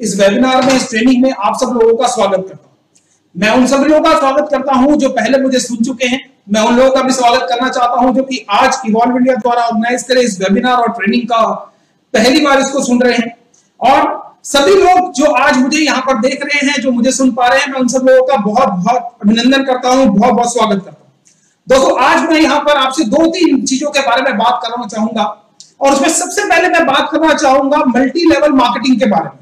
इस वेबिनार में, इस ट्रेनिंग में आप सब लोगों का स्वागत करता हूं। मैं उन सब लोगों का स्वागत करता हूं जो पहले मुझे सुन चुके हैं। मैं उन लोगों का भी स्वागत करना चाहता हूं जो कि आज इवॉल्व इंडिया द्वारा ऑर्गेनाइज करे इस वेबिनार और ट्रेनिंग का पहली बार इसको सुन रहे हैं। और सभी लोग जो आज मुझे यहाँ पर देख रहे हैं, जो मुझे सुन पा रहे हैं, मैं उन सब लोगों का बहुत बहुत अभिनंदन करता हूँ, बहुत बहुत स्वागत करता हूँ। दोस्तों, आज मैं यहाँ पर आपसे 2-3 चीजों के बारे में बात करना चाहूंगा और उसमें सबसे पहले मैं बात करना चाहूंगा मल्टी लेवल मार्केटिंग के बारे में।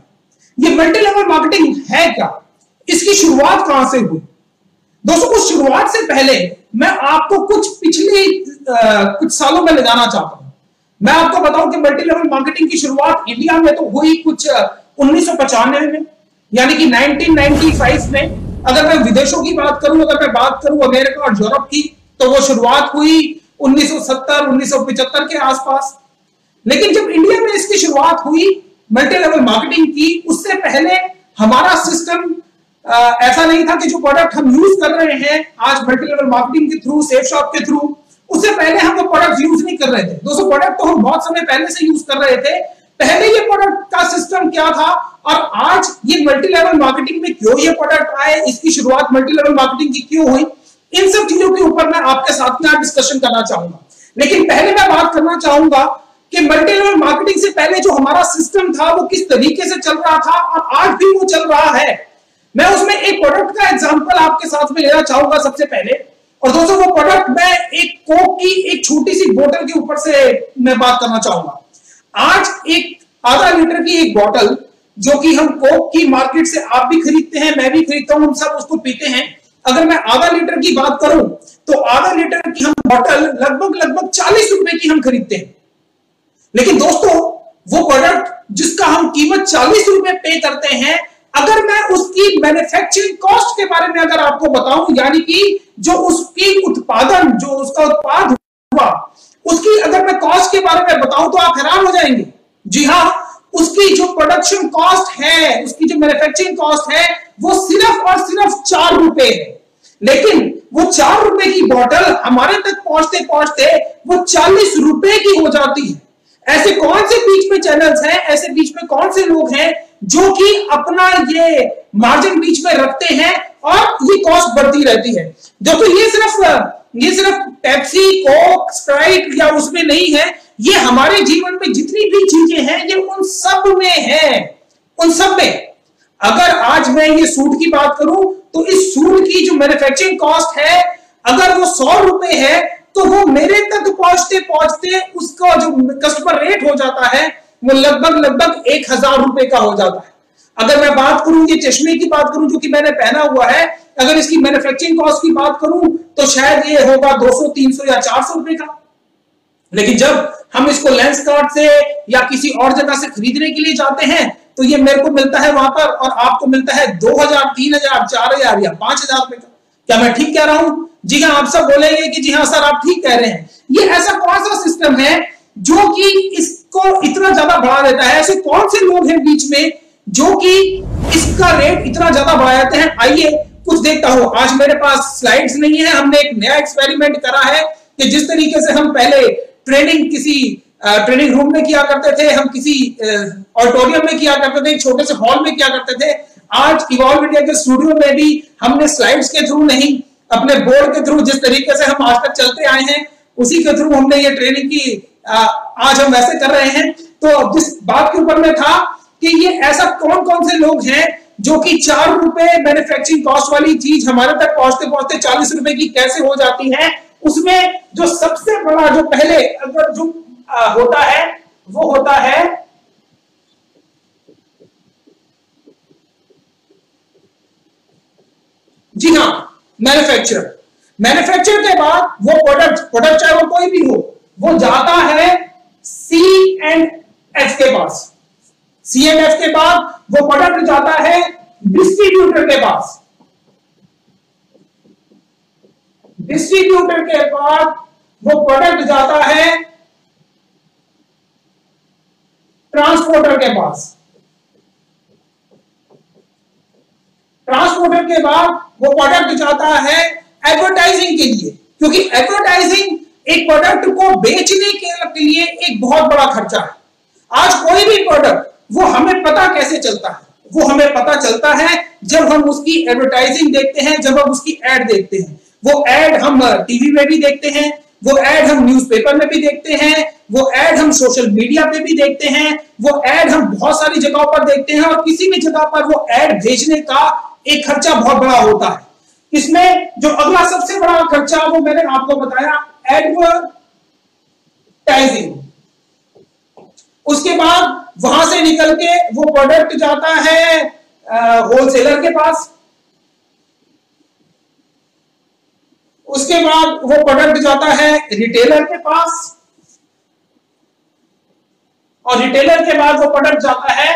ये मल्टी लेवल मार्केटिंग है क्या, इसकी शुरुआत कहां से हुई? दोस्तों, कुछ शुरुआत से पहले मैं आपको कुछ पिछले कुछ सालों में ले जाना चाहता हूं। मैं आपको बताऊं कि मल्टी लेवल मार्केटिंग की शुरुआत इंडिया में तो हुई कुछ 1995 में, यानी कि 1995 में। अगर मैं विदेशों की बात करूं, अगर मैं बात करूं अमेरिका और यूरोप की, तो वो शुरुआत हुई 1970-1975 के आसपास। लेकिन जब इंडिया में इसकी शुरुआत हुई मल्टी लेवल मार्केटिंग की, उससे पहले हमारा सिस्टम ऐसा नहीं था कि जो प्रोडक्ट हम यूज कर रहे हैं आज मल्टी लेवल मार्केटिंग के थ्रू, सेफ शॉप के थ्रू, उससे पहले हम वो प्रोडक्ट यूज नहीं कर रहे थे। दोस्तों, प्रोडक्ट तो हम बहुत समय पहले से यूज कर रहे थे। पहले ये प्रोडक्ट का सिस्टम क्या था और आज ये मल्टी लेवल मार्केटिंग में क्यों ये प्रोडक्ट आए, इसकी शुरुआत मल्टी लेवल मार्केटिंग की क्यों हुई, इन सब चीजों के ऊपर मैं आपके साथ में डिस्कशन करना चाहूंगा। लेकिन पहले मैं बात करना चाहूंगा कि मल्टी लेवल मार्केटिंग से पहले जो हमारा सिस्टम था वो किस तरीके से चल रहा था और आज भी वो चल रहा है। मैं उसमें एक प्रोडक्ट का एग्जांपल आपके साथ में लेना चाहूंगा सबसे पहले। और दोस्तों, वो प्रोडक्ट मैं एक कोक की एक छोटी सी बोतल के ऊपर से मैं बात करना चाहूंगा। आज एक आधा लीटर की एक बोतल जो कि हम कोक की मार्केट से आप भी खरीदते हैं, मैं भी खरीदता हूं, हम सब उसको पीते हैं। अगर मैं आधा लीटर की बात करूं तो आधा लीटर की हम बोतल लगभग 40 रुपए की हम खरीदते हैं। लेकिन दोस्तों, वो प्रोडक्ट जिसका हम कीमत 40 रुपए पे करते हैं, अगर मैं उसकी मैन्युफैक्चरिंग कॉस्ट के बारे में अगर आपको बताऊं, यानी कि जो उसकी उत्पादन, जो उसका उत्पाद हुआ, उसकी अगर मैं कॉस्ट के बारे में बताऊं तो आप हैरान हो जाएंगे। जी हाँ, उसकी जो प्रोडक्शन कॉस्ट है, उसकी जो मैन्युफैक्चरिंग कॉस्ट है, वो सिर्फ और सिर्फ 4 रुपए है। लेकिन वो 4 रुपए की बोतल हमारे तक पहुंचते पहुंचते वो 40 रुपए की हो जाती है। ऐसे कौन से बीच में चैनल्स हैं, ऐसे बीच में कौन से लोग हैं जो कि अपना ये मार्जिन बीच में रखते हैं और ये कॉस्ट बढ़ती रहती है। देखो, ये सिर्फ पेप्सी, कोक, स्प्राइट या उसमें नहीं है, ये हमारे जीवन में जितनी भी चीजें हैं ये उन सब में है, उन सब में। अगर आज मैं ये सूट की बात करूं तो इस सूट की जो मैन्युफैक्चरिंग कॉस्ट है, अगर वो 100 रुपए है, तो वो मेरे तक पहुंचते पहुंचते उसका जो कस्टमर रेट हो जाता है वो लगभग 1000 रुपए का हो जाता है। अगर मैं बात करूं ये चश्मे की बात करूं जो कि मैंने पहना हुआ है, अगर इसकी मैन्युफैक्चरिंग कॉस्ट की बात करूं तो शायद ये होगा 200, 300 या 400 रुपए का। लेकिन जब हम इसको लेंस कार्ड से या किसी और जगह से खरीदने के लिए जाते हैं तो ये मेरे को मिलता है वहां पर और आपको मिलता है 2000, 3000, 4000 या 5000 रुपए का। क्या मैं ठीक कह रहा हूं? जी हाँ, आप सब बोलेंगे कि जी हाँ सर, आप ठीक कह रहे हैं। ये ऐसा कौन सा सिस्टम है जो कि इसको इतना ज्यादा बढ़ा देता है? ऐसे कौन से लोग हैं बीच में जो कि इसका रेट इतना ज्यादा बढ़ा देते हैं? आइए कुछ देखता हूं। आज मेरे पास स्लाइड्स नहीं है, हमने एक नया एक्सपेरिमेंट करा है कि जिस तरीके से हम पहले ट्रेनिंग किसी ट्रेनिंग रूम में किया करते थे, हम किसी ऑडिटोरियम में किया करते थे, एक छोटे से हॉल में किया करते थे, आज इवॉल्व इंडिया के स्टूडियो में भी हमने स्लाइड्स के थ्रू नहीं, अपने बोर्ड के थ्रू, जिस तरीके से हम आज तक चलते आए हैं उसी के थ्रू हमने ये ट्रेनिंग की। आज हम वैसे कर रहे हैं। तो जिस बात के ऊपर में था कि ये ऐसा कौन कौन से लोग हैं जो कि 4 रुपए मैन्युफैक्चरिंग कॉस्ट वाली चीज हमारे तक पहुंचते पहुंचते 40 रुपए की कैसे हो जाती है। उसमें जो सबसे बड़ा जो पहले अगर जो होता है वो होता है जी हाँ, मैन्युफैक्चरर के बाद वो प्रोडक्ट चाहे वो कोई भी हो, वो जाता है C&F के पास। C&F के बाद वो प्रोडक्ट जाता है डिस्ट्रीब्यूटर के पास। डिस्ट्रीब्यूटर के बाद वो प्रोडक्ट जाता है ट्रांसपोर्टर के पास। ट्रांसपोर्टर के बाद वो प्रोडक्ट जाता है एडवर्टाइजिंग के लिए, क्योंकि एडवर्टाइजिंग एक प्रोडक्ट को बेचने के लिए एक बहुत बड़ा खर्चा है। आज कोई भी प्रोडक्ट वो हमें पता कैसे चलता है, वो हमें पता चलता है जब हम उसकी एडवर्टाइजिंग देखते हैं, जब हम उसकी एड देखते हैं। वो एड हम टीवी में भी देखते हैं, वो एड हम न्यूज़पेपर में भी देखते हैं, वो एड हम सोशल मीडिया पे भी देखते हैं, वो एड हम बहुत सारी जगहों पर देखते हैं, और किसी भी जगह पर वो एड भेजने का एक खर्चा बहुत बड़ा होता है। इसमें जो अगला सबसे बड़ा खर्चा वो मैंने आपको बताया, एडवर्टाइजिंग। उसके बाद वहां से निकल के वो प्रोडक्ट जाता है होलसेलर के पास, उसके बाद वो प्रोडक्ट जाता है रिटेलर के पास, और रिटेलर के बाद वो प्रोडक्ट जाता है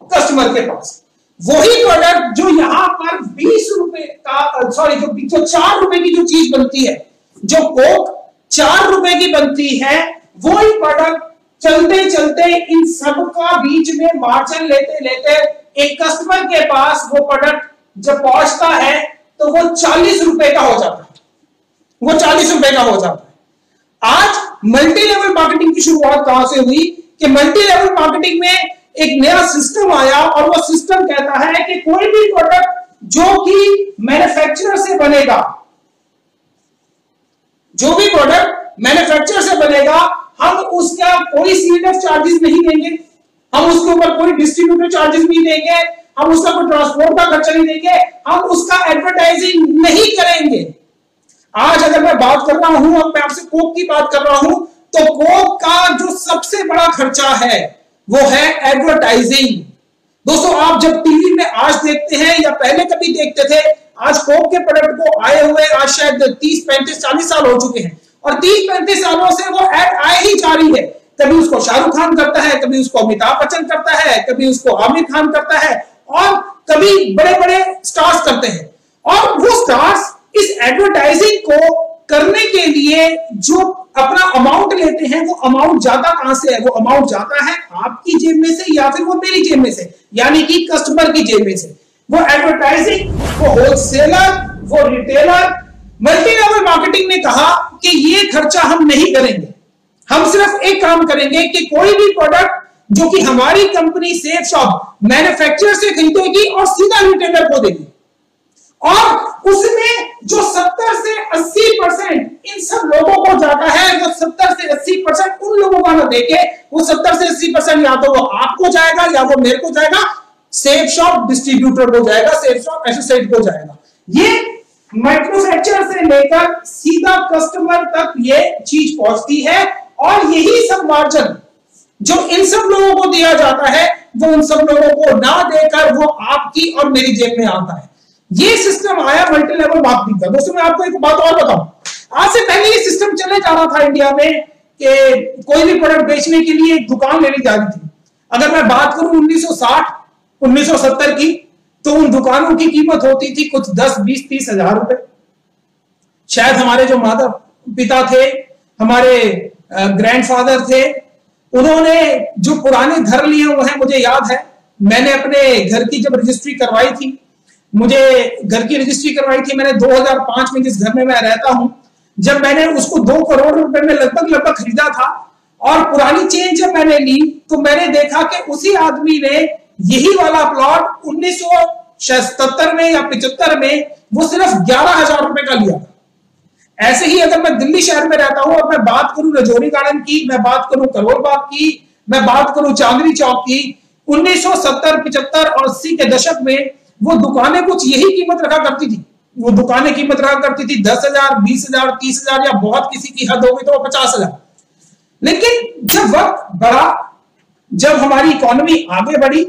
कस्टमर के पास। वही प्रोडक्ट जो यहां पर 20 रुपए का, सॉरी, जो 4 रुपए की जो चीज बनती है, जो कोक 4 रुपए की बनती है, वही प्रोडक्ट चलते चलते इन सब का बीच में मार्जिन लेते लेते एक कस्टमर के पास वो प्रोडक्ट जब पहुंचता है तो वो 40 रुपए का हो जाता है, वो 40 रुपए का हो जाता है। आज मल्टी लेवल मार्केटिंग की शुरुआत कहां से हुई कि मल्टी लेवल मार्केटिंग में एक नया सिस्टम आया, और वो सिस्टम कहता है कि कोई भी प्रोडक्ट जो कि मैन्युफैक्चरर से बनेगा, जो भी प्रोडक्ट मैन्युफैक्चरर से बनेगा, हम उसका कोई सीएनएफ चार्जेस नहीं देंगे, हम उसके ऊपर कोई डिस्ट्रीब्यूटर चार्जेस नहीं देंगे, हम उसका कोई ट्रांसपोर्ट का खर्चा नहीं देंगे, हम उसका एडवर्टाइजिंग नहीं करेंगे। आज अगर मैं बात कर रहा हूं, अब मैं आपसे कोक की बात कर रहा हूं, तो कोक का जो सबसे बड़ा खर्चा है वो है एडवर्टाइजिंग। दोस्तों, आप जब टीवी में आज देखते हैं या पहले कभी देखते थे, आज कोक के प्रोडक्ट को आए हुए आज शायद 30, 35, 40 साल हो चुके हैं, और 30-35 सालों से वो एड आए ही जा रही है। कभी उसको शाहरुख खान करता है, कभी उसको अमिताभ बच्चन करता है, कभी उसको आमिर खान करता है, और कभी बड़े बड़े स्टार्स करते हैं। और वो स्टार्स इस एडवर्टाइजिंग को करने के लिए जो अपना अमाउंट लेते हैं, वो अमाउंट जाता कहां से है? वो अमाउंट जाता है आपकी जेब में से या फिर वो मेरी जेब में से, यानी कि कस्टमर की जेब में से। वो एडवर्टाइजिंग, वो होलसेलर, वो रिटेलर, मल्टी लेवल मार्केटिंग ने कहा कि ये खर्चा हम नहीं करेंगे, हम सिर्फ एक काम करेंगे कि कोई भी प्रोडक्ट जो कि हमारी कंपनी सेफ शॉप मैन्युफैक्चरर से खरीदेगी और सीधा रिटेलर को देगी, और उसमें जो 70 से 80% इन सब लोगों को जाता है, वो 70 से 80% उन लोगों को ना देके, वो 70 से 80% या तो वो आपको जाएगा या वो मेरे को जाएगा, सेफ शॉप डिस्ट्रीब्यूटर को जाएगा, सेफ शॉप एसोसिएट को जाएगा। ये मैन्युफैक्चरर से लेकर सीधा कस्टमर तक ये चीज पहुंचती है, और यही सब मार्जिन जो इन सब लोगों को दिया जाता है, वो उन सब लोगों को ना देकर वो आपकी और मेरी जेब में आता है। ये सिस्टम आया मल्टी लेवल मार्केटिंग का। दोस्तों, मैं आपको एक बात और बताऊं, आज से पहले ये सिस्टम चले जा रहा था इंडिया में कि कोई भी प्रोडक्ट बेचने के लिए एक दुकान लेनी जा रही थी। अगर मैं बात करूं 1960, 1970 की, तो उन दुकानों की कीमत होती थी कुछ 10, 20, 30 हजार रुपए। शायद हमारे जो माता पिता थे, हमारे ग्रैंडफादर थे, उन्होंने जो पुराने घर लिए हुए हैं, मुझे याद है मैंने अपने घर की जब रजिस्ट्री करवाई थी, मुझे घर की रजिस्ट्री करवाई थी मैंने 2005 में, जिस घर में मैं रहता हूं, जब मैंने उसको 2 करोड़ रुपए में लगभग खरीदा था, और पुरानी चेन जब मैंने ली तो मैंने देखा कि उसी आदमी ने यही वाला प्लॉट 1977 में या 75 में वो सिर्फ 11,000 रुपए का लिया था। ऐसे ही अगर मैं दिल्ली शहर में रहता हूं और मैं बात करूं रजौरी गार्डन की, मैं बात करूं करोल बाग की, मैं बात करूं चांदनी चौक की, 1970, 75 और 80 के दशक में वो दुकानें कुछ यही कीमत रखा करती थी। वो दुकानें कीमत रखा करती थी 10,000, 20,000, 30,000, या बहुत किसी की हद हो गई तो 50,000। लेकिन जब वक्त बढ़ा, जब हमारी इकोनॉमी आगे बढ़ी,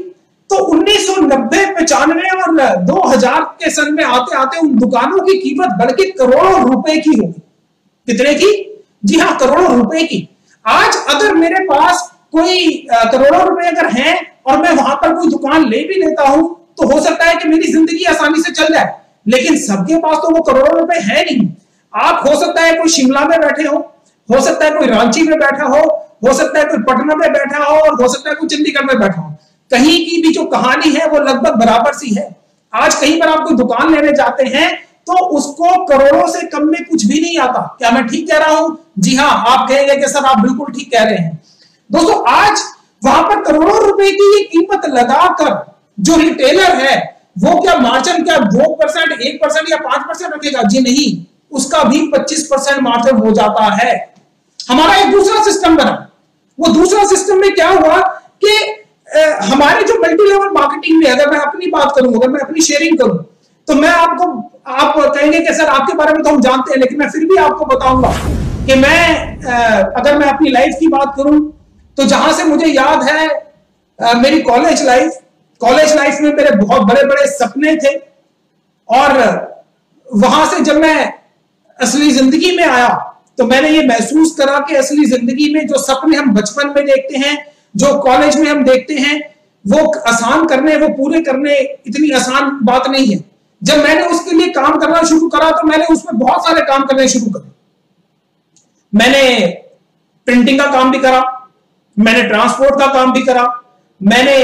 तो 1990, 95 और 2000 के सन में आते आते उन दुकानों की कीमत बढ़ के करोड़ों रुपए की होगी। कितने की? जी हाँ, करोड़ों रुपए की। आज अगर मेरे पास कोई करोड़ों रुपए अगर हैं और मैं वहां पर कोई दुकान ले भी लेता हूं, तो हो सकता है कि मेरी जिंदगी आसानी से चल जाए, लेकिन सबके पास तो वो करोड़ों रुपए है नहीं। आप हो सकता है कोई शिमला में बैठे हो सकता है कोई रांची में बैठा हो सकता है कोई पटना में बैठा हो, और हो सकता है कोई चंडीगढ़ में बैठा हो। कहीं की भी जो कहानी है वो लगभग बराबर सी है। आज कहीं पर आप कोई दुकान लेने जाते हैं तो उसको करोड़ों से कम में कुछ भी नहीं आता। क्या मैं ठीक कह रहा हूं? जी हाँ, आप कहेंगे कि सर आप बिल्कुल ठीक कह रहे हैं। दोस्तों, आज वहां पर करोड़ों रुपए की ये कीमत लगाकर जो रिटेलर है वो क्या मार्जिन क्या 2%, 1% या 5% रखेगा? जी नहीं, उसका भी 25% मार्जिन हो जाता है। हमारा एक दूसरा सिस्टम बना। वो दूसरा सिस्टम में क्या हुआ कि हमारे जो मल्टी लेवल मार्केटिंग में, अगर मैं अपनी बात करूं, अगर मैं अपनी शेयरिंग करूं, तो मैं आपको, आप कहेंगे कि सर आपके बारे में तो हम जानते हैं, लेकिन मैं फिर भी आपको बताऊंगा कि मैं अगर मैं अपनी लाइफ की बात करूं तो जहां से मुझे याद है मेरी कॉलेज लाइफ में मेरे बहुत बड़े बड़े सपने थे, और वहां से जब मैं असली जिंदगी में आया तो मैंने ये महसूस करा कि असली जिंदगी में जो सपने हम बचपन में देखते हैं, जो कॉलेज में हम देखते हैं, वो आसान करने, वो पूरे करने इतनी आसान बात नहीं है। जब मैंने उसके लिए काम करना शुरू करा तो मैंने उसमें बहुत सारे काम करने शुरू करे। मैंने प्रिंटिंग का काम भी करा, मैंने ट्रांसपोर्ट का काम भी करा, मैंने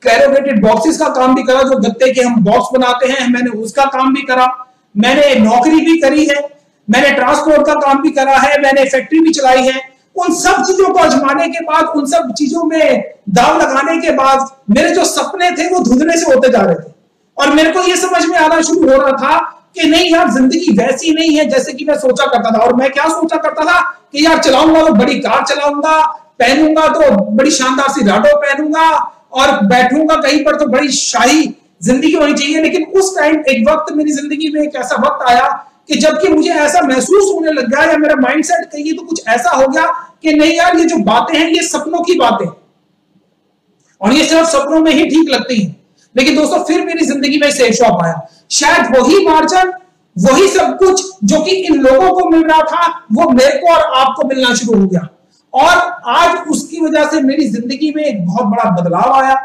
कैरोगेटेड बॉक्सेस का काम भी करा, जो गत्ते के हम बॉक्स बनाते हैं, मैंने उसका काम भी करा, मैंने नौकरी भी करी है, मैंने ट्रांसपोर्ट का काम भी करा है, मैंने फैक्ट्री भी चलाई है। उन सब चीजों को आजमाने के बाद, उन सब चीजों में दाव लगाने के बाद मेरे जो सपने थे वो धुंधले से होते जा रहे थे, और मेरे को ये समझ में आना शुरू हो रहा था कि नहीं यार, जिंदगी वैसी नहीं है जैसे कि मैं सोचा करता था। और मैं क्या सोचा करता था कि यार चलाऊंगा तो बड़ी कार चलाऊंगा, पहनूंगा तो बड़ी शानदार सी राडो पहनूंगा, और बैठूंगा कहीं पर तो बड़ी शाही जिंदगी होनी चाहिए। लेकिन उस टाइम एक वक्त मेरी जिंदगी में एक ऐसा वक्त आया कि जबकि मुझे ऐसा महसूस होने लग गया, या मेरा माइंडसेट कहिए तो कुछ ऐसा हो गया कि नहीं यार, ये जो बातें हैं ये सपनों की बातें, और ये सिर्फ सपनों में ही ठीक लगती हैं। लेकिन दोस्तों फिर मेरी जिंदगी में सेफ शॉप आया। शायद वही मार्जिन, वही सब कुछ जो कि इन लोगों को मिल रहा था, वो मेरे को और आपको मिलना शुरू हो गया, और आज उसकी वजह से मेरी जिंदगी में एक बहुत बड़ा बदलाव आया।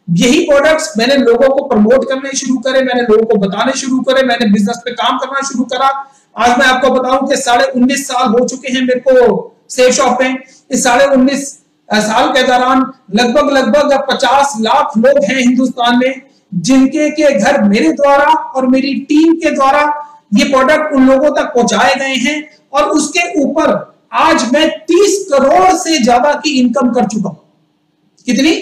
यही प्रोडक्ट्स मैंने लोगों को प्रमोट करने शुरू करे, मैंने लोगों को बताने शुरू करे, मैंने बिजनेस पे काम करना शुरू करा। आज मैं आपको बताऊं कि 19.5 साल हो चुके हैं मेरे को सेफ शॉप में। इस 19.5 साल के दौरान लगभग 50 लाख लोग हैं हिंदुस्तान में, जिनके के घर मेरे द्वारा और मेरी टीम के द्वारा ये प्रोडक्ट उन लोगों तक पहुंचाए गए हैं। और उसके ऊपर आज मैं 30 करोड़ से ज्यादा की इनकम कर चुका हूं। कितनी?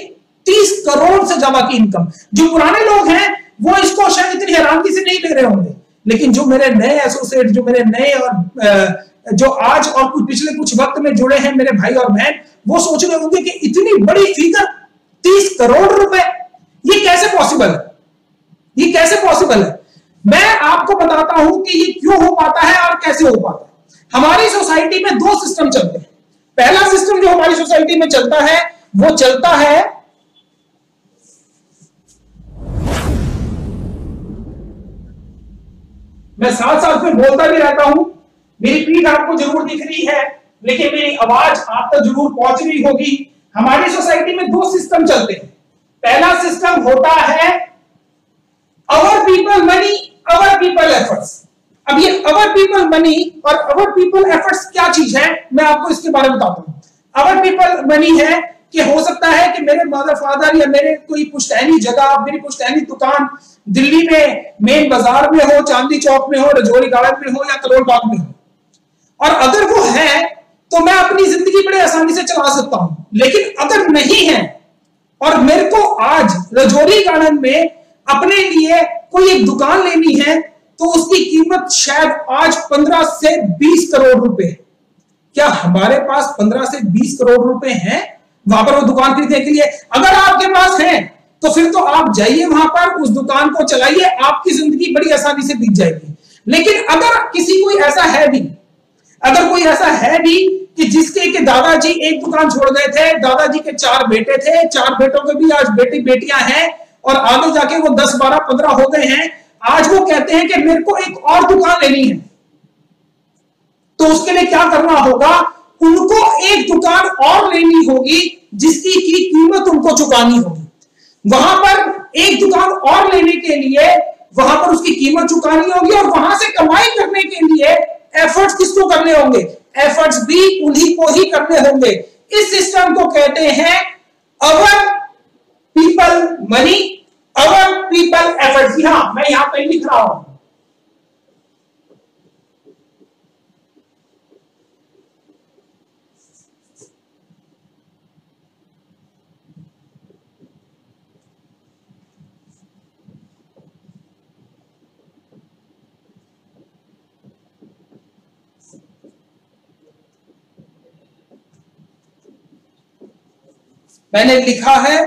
30 करोड़ से ज्यादा की इनकम। जो पुराने लोग हैं वो इसको शायद इतनी हैरानी से नहीं ले रहे होंगे, लेकिन जो मेरे नए एसोसिएट, जो मेरे नए और जो आज और कुछ पिछले कुछ वक्त में जुड़े हैं मेरे भाई और बहन, वो सोच रहे होंगे कि इतनी बड़ी फिगर 30 करोड़ रुपए, ये कैसे पॉसिबल है? ये कैसे पॉसिबल है? मैं आपको बताता हूं कि ये क्यों हो पाता है और कैसे हो पाता है। हमारी सोसाइटी में दो सिस्टम चलते हैं। पहला सिस्टम जो हमारी सोसाइटी में चलता है वो चलता है मैं साथ साथ में बोलता भी रहता हूं, मेरी पीठ आपको जरूर दिख रही है, लेकिन मेरी आवाज आप तक जरूर पहुंच रही होगी। हमारी सोसाइटी में दो सिस्टम चलते हैं। पहला सिस्टम होता है अवर पीपल मनी, अवर पीपल एफर्ट्स। अब ये अवर पीपल मनी और अवर पीपल एफर्ट्स क्या चीज है, मैं आपको इसके बारे में बताता हूं। अवर पीपल मनी है कि हो सकता है कि मेरे मदर फादर या मेरे कोई पुश्तैनी जगह, मेरी पुश्तैनी दुकान दिल्ली में मेन बाजार में हो, चांदी चौक में हो, रजौरी गार्डन में हो या करोल बाग में हो, और अगर वो है तो मैं अपनी जिंदगी बड़े आसानी से चला सकता हूं। लेकिन अगर नहीं है और मेरे को आज रजौरी गार्डन में अपने लिए कोई एक दुकान लेनी है, तो उसकी कीमत शायद आज 15 से 20 करोड़ रुपए। क्या हमारे पास 15 से 20 करोड़ रुपए हैं वहां पर वो दुकान खरीदने के लिए? अगर आपके पास है तो फिर तो आप जाइए वहां पर, उस दुकान को चलाइए, आपकी जिंदगी बड़ी आसानी से बीत जाएगी। लेकिन अगर किसी कोई ऐसा है भी, अगर कोई ऐसा है भी कि जिसके के दादाजी एक दुकान छोड़ गए थे, दादाजी के 4 बेटे थे, 4 बेटों के भी आज बेटी बेटियां हैं, और आगे जाके वो 10, 12, 15 हो गए हैं, आज वो कहते हैं कि मेरे को एक और दुकान लेनी है, तो उसके लिए क्या करना होगा? उनको एक दुकान और लेनी होगी जिसकी की कीमत उनको चुकानी होगी। वहां पर एक दुकान और लेने के लिए वहां पर उसकी कीमत चुकानी होगी, और वहां से कमाई करने के लिए एफर्ट्स किसको करने होंगे? एफर्ट्स भी उन्हीं को ही करने होंगे। इस सिस्टम को कहते हैं अवर पीपल मनी, अवर पीपल एफर्ट्स। हाँ, मैं यहां पे लिख रहा हूं। मैंने लिखा है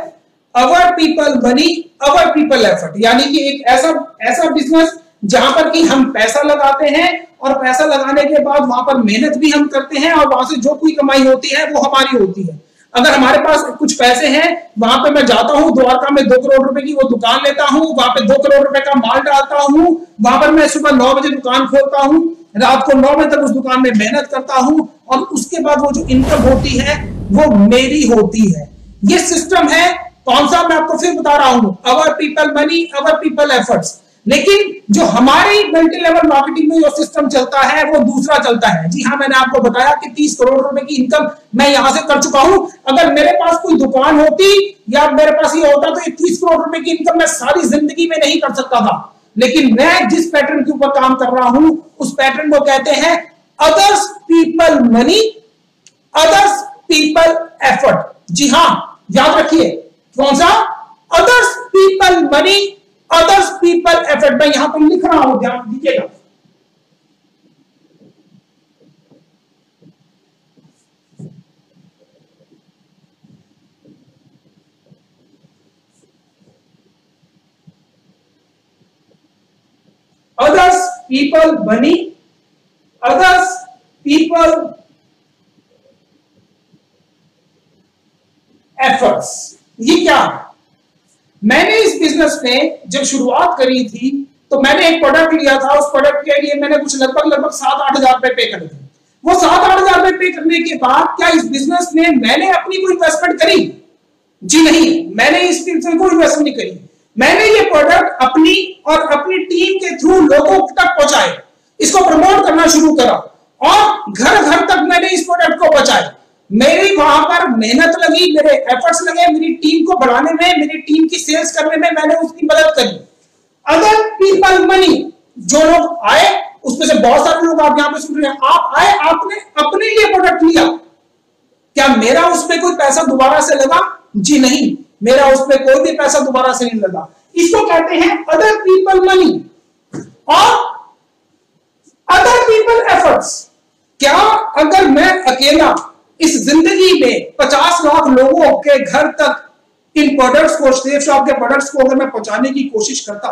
अवर पीपल मनी अवर पीपल एफर्ट, यानी कि एक ऐसा बिजनेस जहां पर कि हम पैसा लगाते हैं और पैसा लगाने के बाद वहां पर मेहनत भी हम करते हैं और वहां से जो कोई कमाई होती है वो हमारी होती है। अगर हमारे पास कुछ पैसे हैं, वहां पे मैं जाता हूं द्वारका में 2 करोड़ रुपए की वो दुकान लेता हूं, वहां पे 2 करोड़ रुपए का माल डालता हूं, वहां पर मैं सुबह 9 बजे दुकान खोलता हूं, रात को 9 बजे तक उस दुकान में मेहनत करता हूं और उसके बाद वो जो इनकम होती है वो मेरी होती है। ये सिस्टम है कौन सा, मैं आपको फिर बता रहा हूं, अवर पीपल मनी अवर पीपल एफर्ट्स। लेकिन जो हमारी मल्टी लेवल मार्केटिंग में जो सिस्टम चलता है वो दूसरा चलता है। जी हाँ, मैंने आपको बताया कि 30 करोड़ रुपए की इनकम मैं यहां से कर चुका हूं। अगर मेरे पास कोई दुकान होती या मेरे पास ये होता तो ये 30 करोड़ रुपए की इनकम मैं सारी जिंदगी में नहीं कर सकता था। लेकिन मैं जिस पैटर्न के ऊपर काम कर रहा हूं उस पैटर्न को कहते हैं others people money others people effort. जी हाँ, याद रखिए कौन सा, others people money others people effort. मैं यहां पर लिख रहा हूं, ध्यान दीजिएगा। Others people money others people efforts. ये क्या है? मैंने इस बिजनेस में जब शुरुआत करी थी तो मैंने एक प्रोडक्ट लिया था, उस प्रोडक्ट के लिए मैंने कुछ लगभग 7-8 हजार रुपए पे करे थे। वो 7-8 हजार रुपए पे करने के बाद क्या इस बिजनेस में मैंने अपनी कोई इन्वेस्टमेंट करी? जी नहीं, मैंने इस बिजनेस में कोई इन्वेस्टमेंट नहीं करी। मैंने ये प्रोडक्ट अपनी और अपनी टीम के थ्रू लोगों तक पहुंचाए, इसको प्रमोट करना शुरू करा और घर घर तक मैंने इस प्रोडक्ट को पहुंचाया। मेरी वहां पर मेहनत लगी, मेरे एफर्ट्स लगे, मेरी टीम को बढ़ाने में, मेरी टीम की सेल्स करने में मैंने उसकी मदद करी। अदर पीपल मनी, जो लोग आए उसमें से बहुत सारे लोग आप यहां पे सुन रहे हैं, आप आए, आपने अपने लिए प्रोडक्ट लिया, क्या मेरा उसमें कोई पैसा दोबारा से लगा? जी नहीं, मेरा उसमें कोई भी पैसा दोबारा से नहीं लगा। इसको कहते हैं अदर पीपल मनी और अदर पीपल एफर्ट्स। क्या अगर मैं अकेला इस जिंदगी में 50 लाख लोगों के घर तक इन प्रोडक्ट्स को, सेफ शॉप के प्रोडक्ट्स को अगर मैं पहुंचाने की कोशिश करता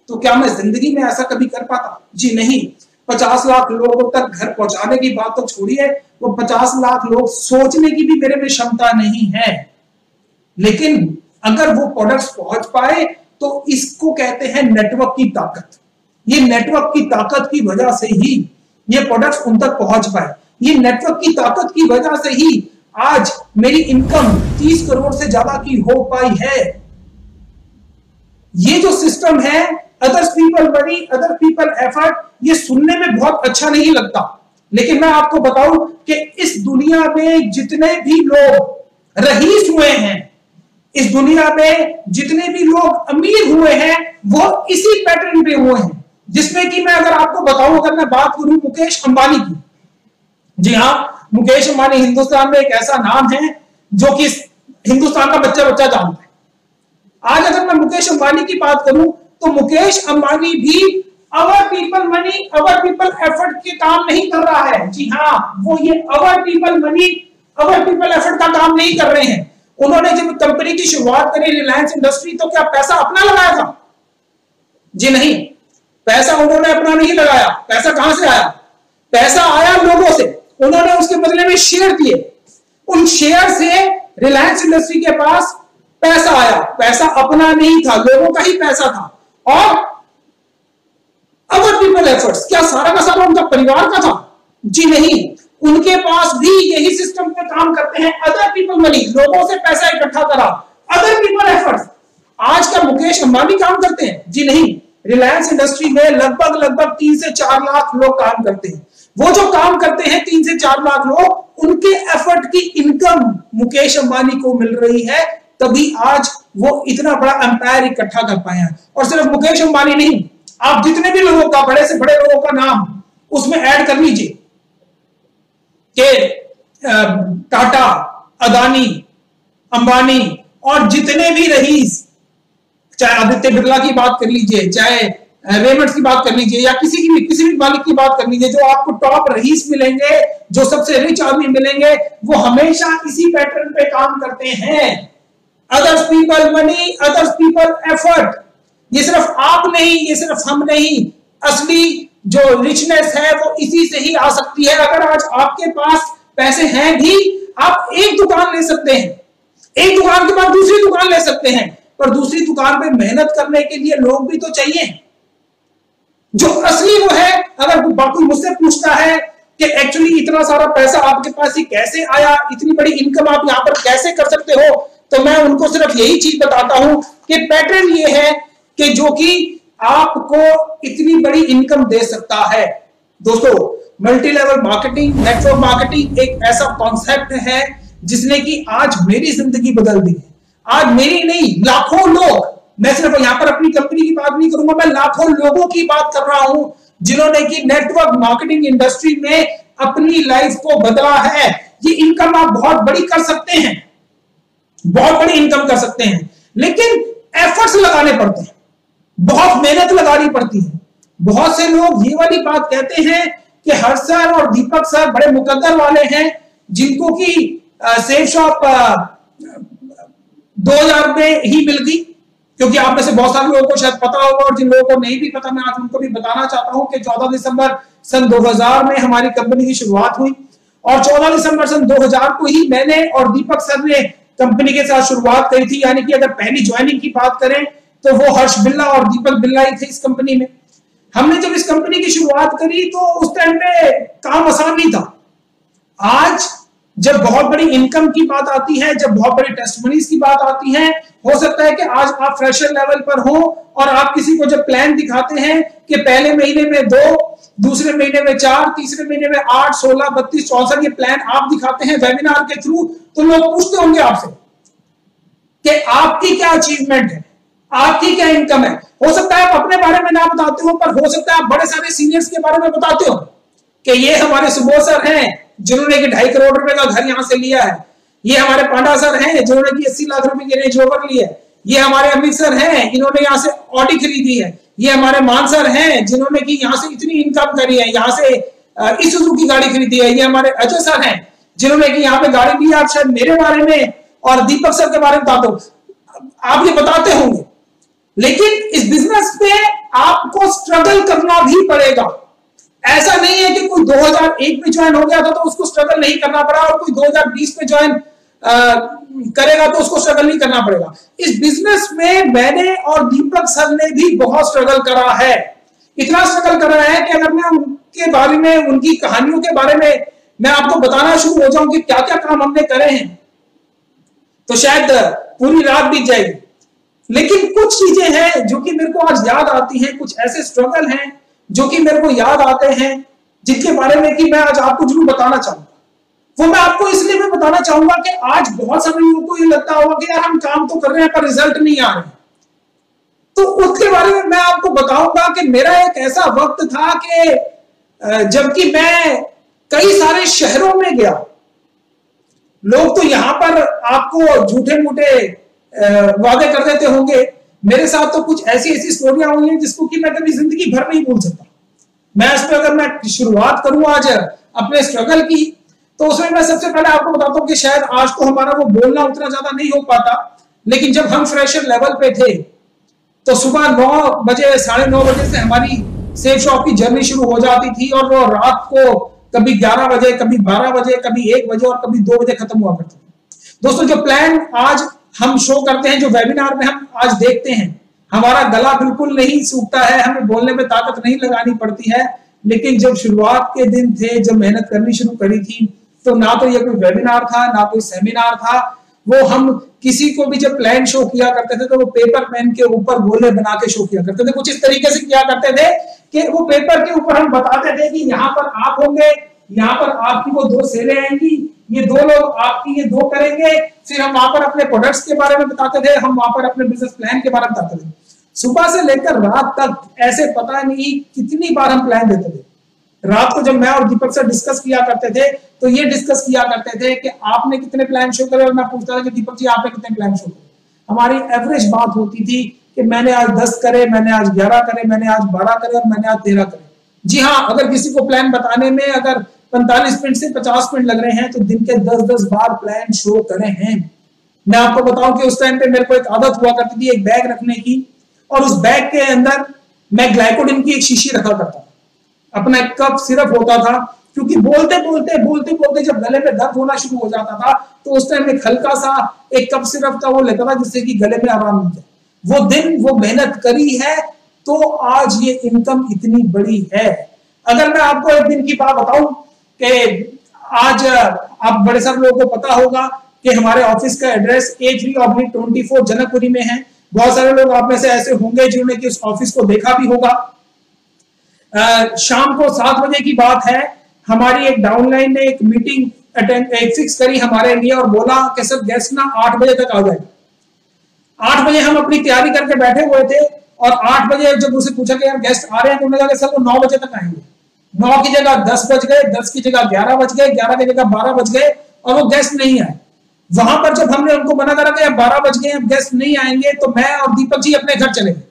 तो क्या मैं जिंदगी में ऐसा कभी कर पाता? जी नहीं। 50 लाख लोगों तक घर पहुंचाने की बात तो छोड़िए, वो 50 लाख लोग सोचने की भी मेरे में क्षमता नहीं है। लेकिन अगर वो प्रोडक्ट्स पहुंच पाए तो इसको कहते हैं नेटवर्क की ताकत। ये नेटवर्क की ताकत की वजह से ही ये प्रोडक्ट्स उन तक पहुंच पाए। ये नेटवर्क की ताकत की वजह से ही आज मेरी इनकम 30 करोड़ से ज्यादा की हो पाई है। ये जो सिस्टम है others people money other people effort, ये सुनने में बहुत अच्छा नहीं लगता, लेकिन मैं आपको बताऊं कि इस दुनिया में जितने भी लोग रईस हुए हैं, इस दुनिया में जितने भी लोग अमीर हुए हैं वो इसी पैटर्न पे हुए हैं। जिसमें कि मैं अगर आपको बताऊं, अगर मैं बात करूं मुकेश अंबानी की, जी हाँ, मुकेश अंबानी हिंदुस्तान में एक ऐसा नाम है जो कि हिंदुस्तान का बच्चा बच्चा जानता है। आज अगर मैं मुकेश अंबानी की बात करूं तो मुकेश अंबानी भी अवर पीपल मनी अवर पीपल एफर्ट के काम नहीं कर रहा है। जी हाँ, वो ये अवर पीपल मनी अवर पीपल एफर्ट का काम नहीं कर रहे हैं। उन्होंने जब कंपनी की शुरुआत करी रिलायंस इंडस्ट्री, तो क्या पैसा अपना लगाया था? जी नहीं, पैसा उन्होंने अपना नहीं लगाया। पैसा कहां से आया? पैसा आया लोगों से। उन्होंने उसके बदले में शेयर दिए, उन शेयर से रिलायंस इंडस्ट्री के पास पैसा आया। पैसा अपना नहीं था, लोगों का ही पैसा था। और अदर पीपल एफर्ट्स, क्या सारा का सारा उनका परिवार का था? जी नहीं, उनके पास भी यही सिस्टम पे काम करते हैं। अदर पीपल मनी, लोगों से पैसा इकट्ठा करा। अदर पीपल एफर्ट्स, आज का मुकेश अंबानी काम करते हैं? जी नहीं, रिलायंस इंडस्ट्री में लगभग 3 से 4 लाख लोग काम करते हैं। वो जो काम करते हैं 3 से 4 लाख लोग, उनके एफर्ट की इनकम मुकेश अंबानी को मिल रही है, तभी आज वो इतना बड़ा एम्पायर इकट्ठा कर पाए हैं। और सिर्फ मुकेश अंबानी नहीं, आप जितने भी लोगों का, बड़े से बड़े लोगों का नाम उसमें ऐड कर लीजिए कि टाटा, अदानी, अंबानी और जितने भी रईस, चाहे आदित्य बिरला की बात कर लीजिए, चाहे रेमंड्स की बात कर लीजिए या किसी भी मालिक की बात कर लीजिए, जो आपको टॉप रईस मिलेंगे, जो सबसे रिच आदमी मिलेंगे, वो हमेशा इसी पैटर्न पे काम करते हैं। Others people money, others people effort. ये सिर्फ आप नहीं, ये सिर्फ हम नहीं, असली जो रिचनेस है वो इसी से ही आ सकती है। अगर आज आपके पास पैसे हैं भी, आप एक दुकान ले सकते हैं, एक दुकान के बाद दूसरी दुकान ले सकते हैं, पर दूसरी दुकान पे मेहनत करने के लिए लोग भी तो चाहिए। जो असली वो है, अगर कोई मुझसे पूछता है कि एक्चुअली इतना सारा पैसा आपके पास ही कैसे आया, इतनी बड़ी इनकम आप यहां पर कैसे कर सकते हो, तो मैं उनको सिर्फ यही चीज बताता हूं कि पैटर्न ये है कि जो कि आपको इतनी बड़ी इनकम दे सकता है। दोस्तों, multi level marketing, network marketing एक ऐसा कॉन्सेप्ट है जिसने कि आज मेरी जिंदगी बदल दी है। आज मेरी नहीं, लाखों लोग, मैं सिर्फ यहां पर अपनी कंपनी की बात नहीं करूंगा, मैं लाखों लोगों की बात कर रहा हूं जिन्होंने कि नेटवर्क मार्केटिंग इंडस्ट्री में अपनी लाइफ को बदला है। ये इनकम आप बहुत बड़ी कर सकते हैं, बहुत बड़ी इनकम कर सकते हैं, लेकिन एफर्ट्स लगाने पड़ते हैं, बहुत मेहनत लगानी पड़ती है। बहुत से लोग ये वाली बात कहते हैं कि हर्ष सर और दीपक सर बड़े मुकद्दर वाले हैं, जिनको की सेफ शॉप 2000 में ही मिल गई। क्योंकि आप में से बहुत सारे लोगों को शायद पता होगा, और जिन लोगों को नहीं भी पता, मैं आज उनको भी बताना चाहता हूं कि 14 दिसंबर सन 2000 में हमारी कंपनी की शुरुआत हुई, और 14 दिसंबर सन 2000 को ही मैंने और दीपक सर ने कंपनी के साथ शुरुआत करी थी। यानी कि अगर पहली ज्वाइनिंग की बात करें तो वो हर्ष बिल्ला और दीपक बिल्ला ही थे इस कंपनी में। हमने जब इस कंपनी की शुरुआत करी तो उस टाइम पे काम आसान नहीं था। आज जब बहुत बड़ी इनकम की बात आती है, जब बहुत बड़ी टेस्टिमनीज की बात आती है, हो सकता है कि आज आप फ्रेशर लेवल पर हो और आप किसी को जब प्लान दिखाते हैं कि पहले महीने में 2, दूसरे महीने में 4, तीसरे महीने में 8, 16, 32, 64 ये प्लान आप दिखाते हैं वेबिनार के थ्रू, तो लोग पूछते होंगे आपसे कि आपकी क्या अचीवमेंट है, आपकी क्या इनकम है। हो सकता है आप अपने बारे में ना बताते हो, पर हो सकता है आप बड़े सारे सीनियर्स के बारे में बताते हो कि ये हमारे सुबोध सर हैं जिन्होंने कि 2.5 करोड़ रुपए का घर यहां से लिया है, ये हमारे पांडा सर हैं जिन्होंने कि 80 लाख रुपए की रेंज रोवर ली है, ये हमारे अमित सर हैं जिन्होंने यहां से ऑडी खरीदी है, ये हमारे मान सर हैं जिन्होंने कि यहां से इतनी इनकम करी है, यहां से इसूजू की गाड़ी खरीदी है, ये हमारे अजय सर हैं जिन्होंने कि यहाँ पे गाड़ी ली। आप शायद मेरे बारे में और दीपक सर के बारे में बताते हो, आप ये बताते होंगे, लेकिन इस बिजनेस में आपको स्ट्रगल करना भी पड़ेगा। ऐसा नहीं है कि कोई 2001 में ज्वाइन हो गया था तो उसको स्ट्रगल नहीं करना पड़ा, और कोई 2020 में ज्वाइन करेगा तो उसको स्ट्रगल नहीं करना पड़ेगा। इस बिजनेस में मैंने और दीपक सर ने भी बहुत स्ट्रगल करा है। इतना स्ट्रगल करा है कि अगर मैं उनके बारे में, उनकी कहानियों के बारे में मैं आपको बताना शुरू हो जाऊं कि क्या क्या काम हमने करे हैं, तो शायद पूरी रात बीत जाएगी। लेकिन कुछ चीजें हैं जो कि मेरे को आज याद आती हैं, कुछ ऐसे स्ट्रगल हैं जो कि मेरे को याद आते हैं, जिनके बारे में कि मैं आज आपको जरूर बताना चाहूंगा। वो मैं आपको इसलिए मैं बताना चाहूंगा कि आज बहुत सारे लोगों को ये लगता होगा कि यार हम काम तो कर रहे हैं पर रिजल्ट नहीं आ रहे, तो उसके बारे में मैं आपको बताऊंगा कि मेरा एक ऐसा वक्त था कि जबकि मैं कई सारे शहरों में गया, लोग तो यहां पर आपको झूठे मूठे वादे कर देते होंगे, मेरे साथ तो कुछ ऐसी ऐसी स्टोरियां हुई हैं जिसको कि मैं कभी जिंदगी भर नहीं भूल सकता। मैं इस पे अगर मैं शुरुआत करूं आज अपने स्ट्रगल की, तो उसमें मैं सबसे पहले आपको बताता हूं कि शायद आज तो हमारा वो बोलना उतना ज्यादा नहीं हो पाता, लेकिन जब हम फ्रेशर लेवल पे थे तो सुबह 9 बजे 9:30 बजे से हमारी सेफ शॉप की जर्नी शुरू हो जाती थी, और वो रात को कभी 11 बजे, कभी 12 बजे, कभी 1 बजे और कभी 2 बजे खत्म हुआ करती थी। दोस्तों, जो प्लान आज हम शो करते हैं, जो वेबिनार में हम आज देखते हैं, हमारा गला बिल्कुल नहीं सूखता है, हमें बोलने में ताकत नहीं लगानी पड़ती है, लेकिन जब शुरुआत के दिन थे, जब मेहनत करनी शुरू करी थी, तो ना तो ये कोई वेबिनार था, ना कोई सेमिनार था, वो हम किसी को भी जब प्लान शो किया करते थे तो वो पेपर पेन के ऊपर गोले बना के शो किया करते थे। कुछ इस तरीके से किया करते थे कि वो पेपर के ऊपर हम बताते थे कि यहाँ पर आप होंगे, यहाँ पर आपकी वो 2 सेलें आएंगी, ये 2 लोग आपकी ये 2 करेंगे। फिर हम वहां पर अपने प्रोडक्ट्स के बारे में बताते थे, हम वहां पर अपने बिजनेस प्लान के बारे में बताते थे। सुबह से लेकर रात तक ऐसे पता नहीं कितनी बार हम प्लान देते थे। रात को जब मैं और दीपक सर डिस्कस किया करते थे तो ये डिस्कस किया करते थे कि आपने कितने प्लान शो करे, और मैं पूछता था कि दीपक जी आपने कितने प्लान शो करे। हमारी एवरेज बात होती थी कि मैंने आज 10 करे, मैंने आज 11 करे, मैंने आज 12 करे और मैंने आज 13 करे। जी हाँ, अगर किसी को प्लान बताने में अगर 45 मिनट से 50 मिनट लग रहे हैं तो दिन के 10-10 बार प्लान शो करे हैं। मैं आपको बताऊं कि उस टाइम पे मेरे को एक आदत हुआ करती थी एक बैग रखने की, और उस बैग के अंदर मैं ग्लाइकोडिन की एक शीशी रखा करता था, अपना एक कप सिरप होता था, क्योंकि बोलते बोलते जब गले में दर्द होना शुरू हो जाता था तो उस टाइम एक हल्का सा एक कप सिरप का वो लेता था जिससे कि गले में आराम मिल जाए। वो दिन वो मेहनत करी है तो आज ये इनकम इतनी बड़ी है। अगर मैं आपको एक दिन की बात बताऊं कि आज आप बड़े सारे लोगों को पता होगा कि हमारे ऑफिस का एड्रेस A3/24 जनकपुरी में है। बहुत सारे लोग आप में से ऐसे होंगे जिन्होंने कि उस ऑफिस को देखा भी होगा। शाम को 7 बजे की बात है, हमारी एक डाउनलाइन ने एक मीटिंग एक फिक्स करी हमारे लिए और बोला कि सर गेस्ट ना 8 बजे तक आ जाए। 8 बजे हम अपनी तैयारी करके बैठे हुए थे और 8 बजे जब उसे पूछा कि यार गेस्ट आ रहे हैं तो उन्होंने कहा सर वो 9 बजे तक आएंगे। 9 की जगह 10 बज गए, 10 की जगह 11 बज गए, 11 की जगह 12 बज गए और वो गेस्ट नहीं आए। वहां पर जब हमने उनको मना करा कि 12 बज गए, अब गेस्ट नहीं आएंगे, तो मैं और दीपक जी अपने घर चले गए।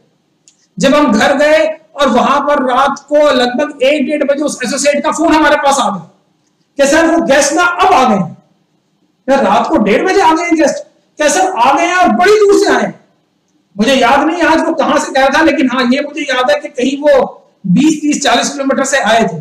जब हम घर गए और वहां पर रात को लगभग 1-1:30 बजे उस एसोसिएट का फोन हमारे पास आ गया कि सर वो गेस्ट ना अब आ गए हैं। रात को 1:30 बजे आ गए गेस्ट, क्या सर आ गए हैं और बड़ी दूर से आए। मुझे याद नहीं आज वो कहां से गया था, लेकिन हाँ ये मुझे याद है कि कहीं वो 20-30-40 किलोमीटर से आए थे।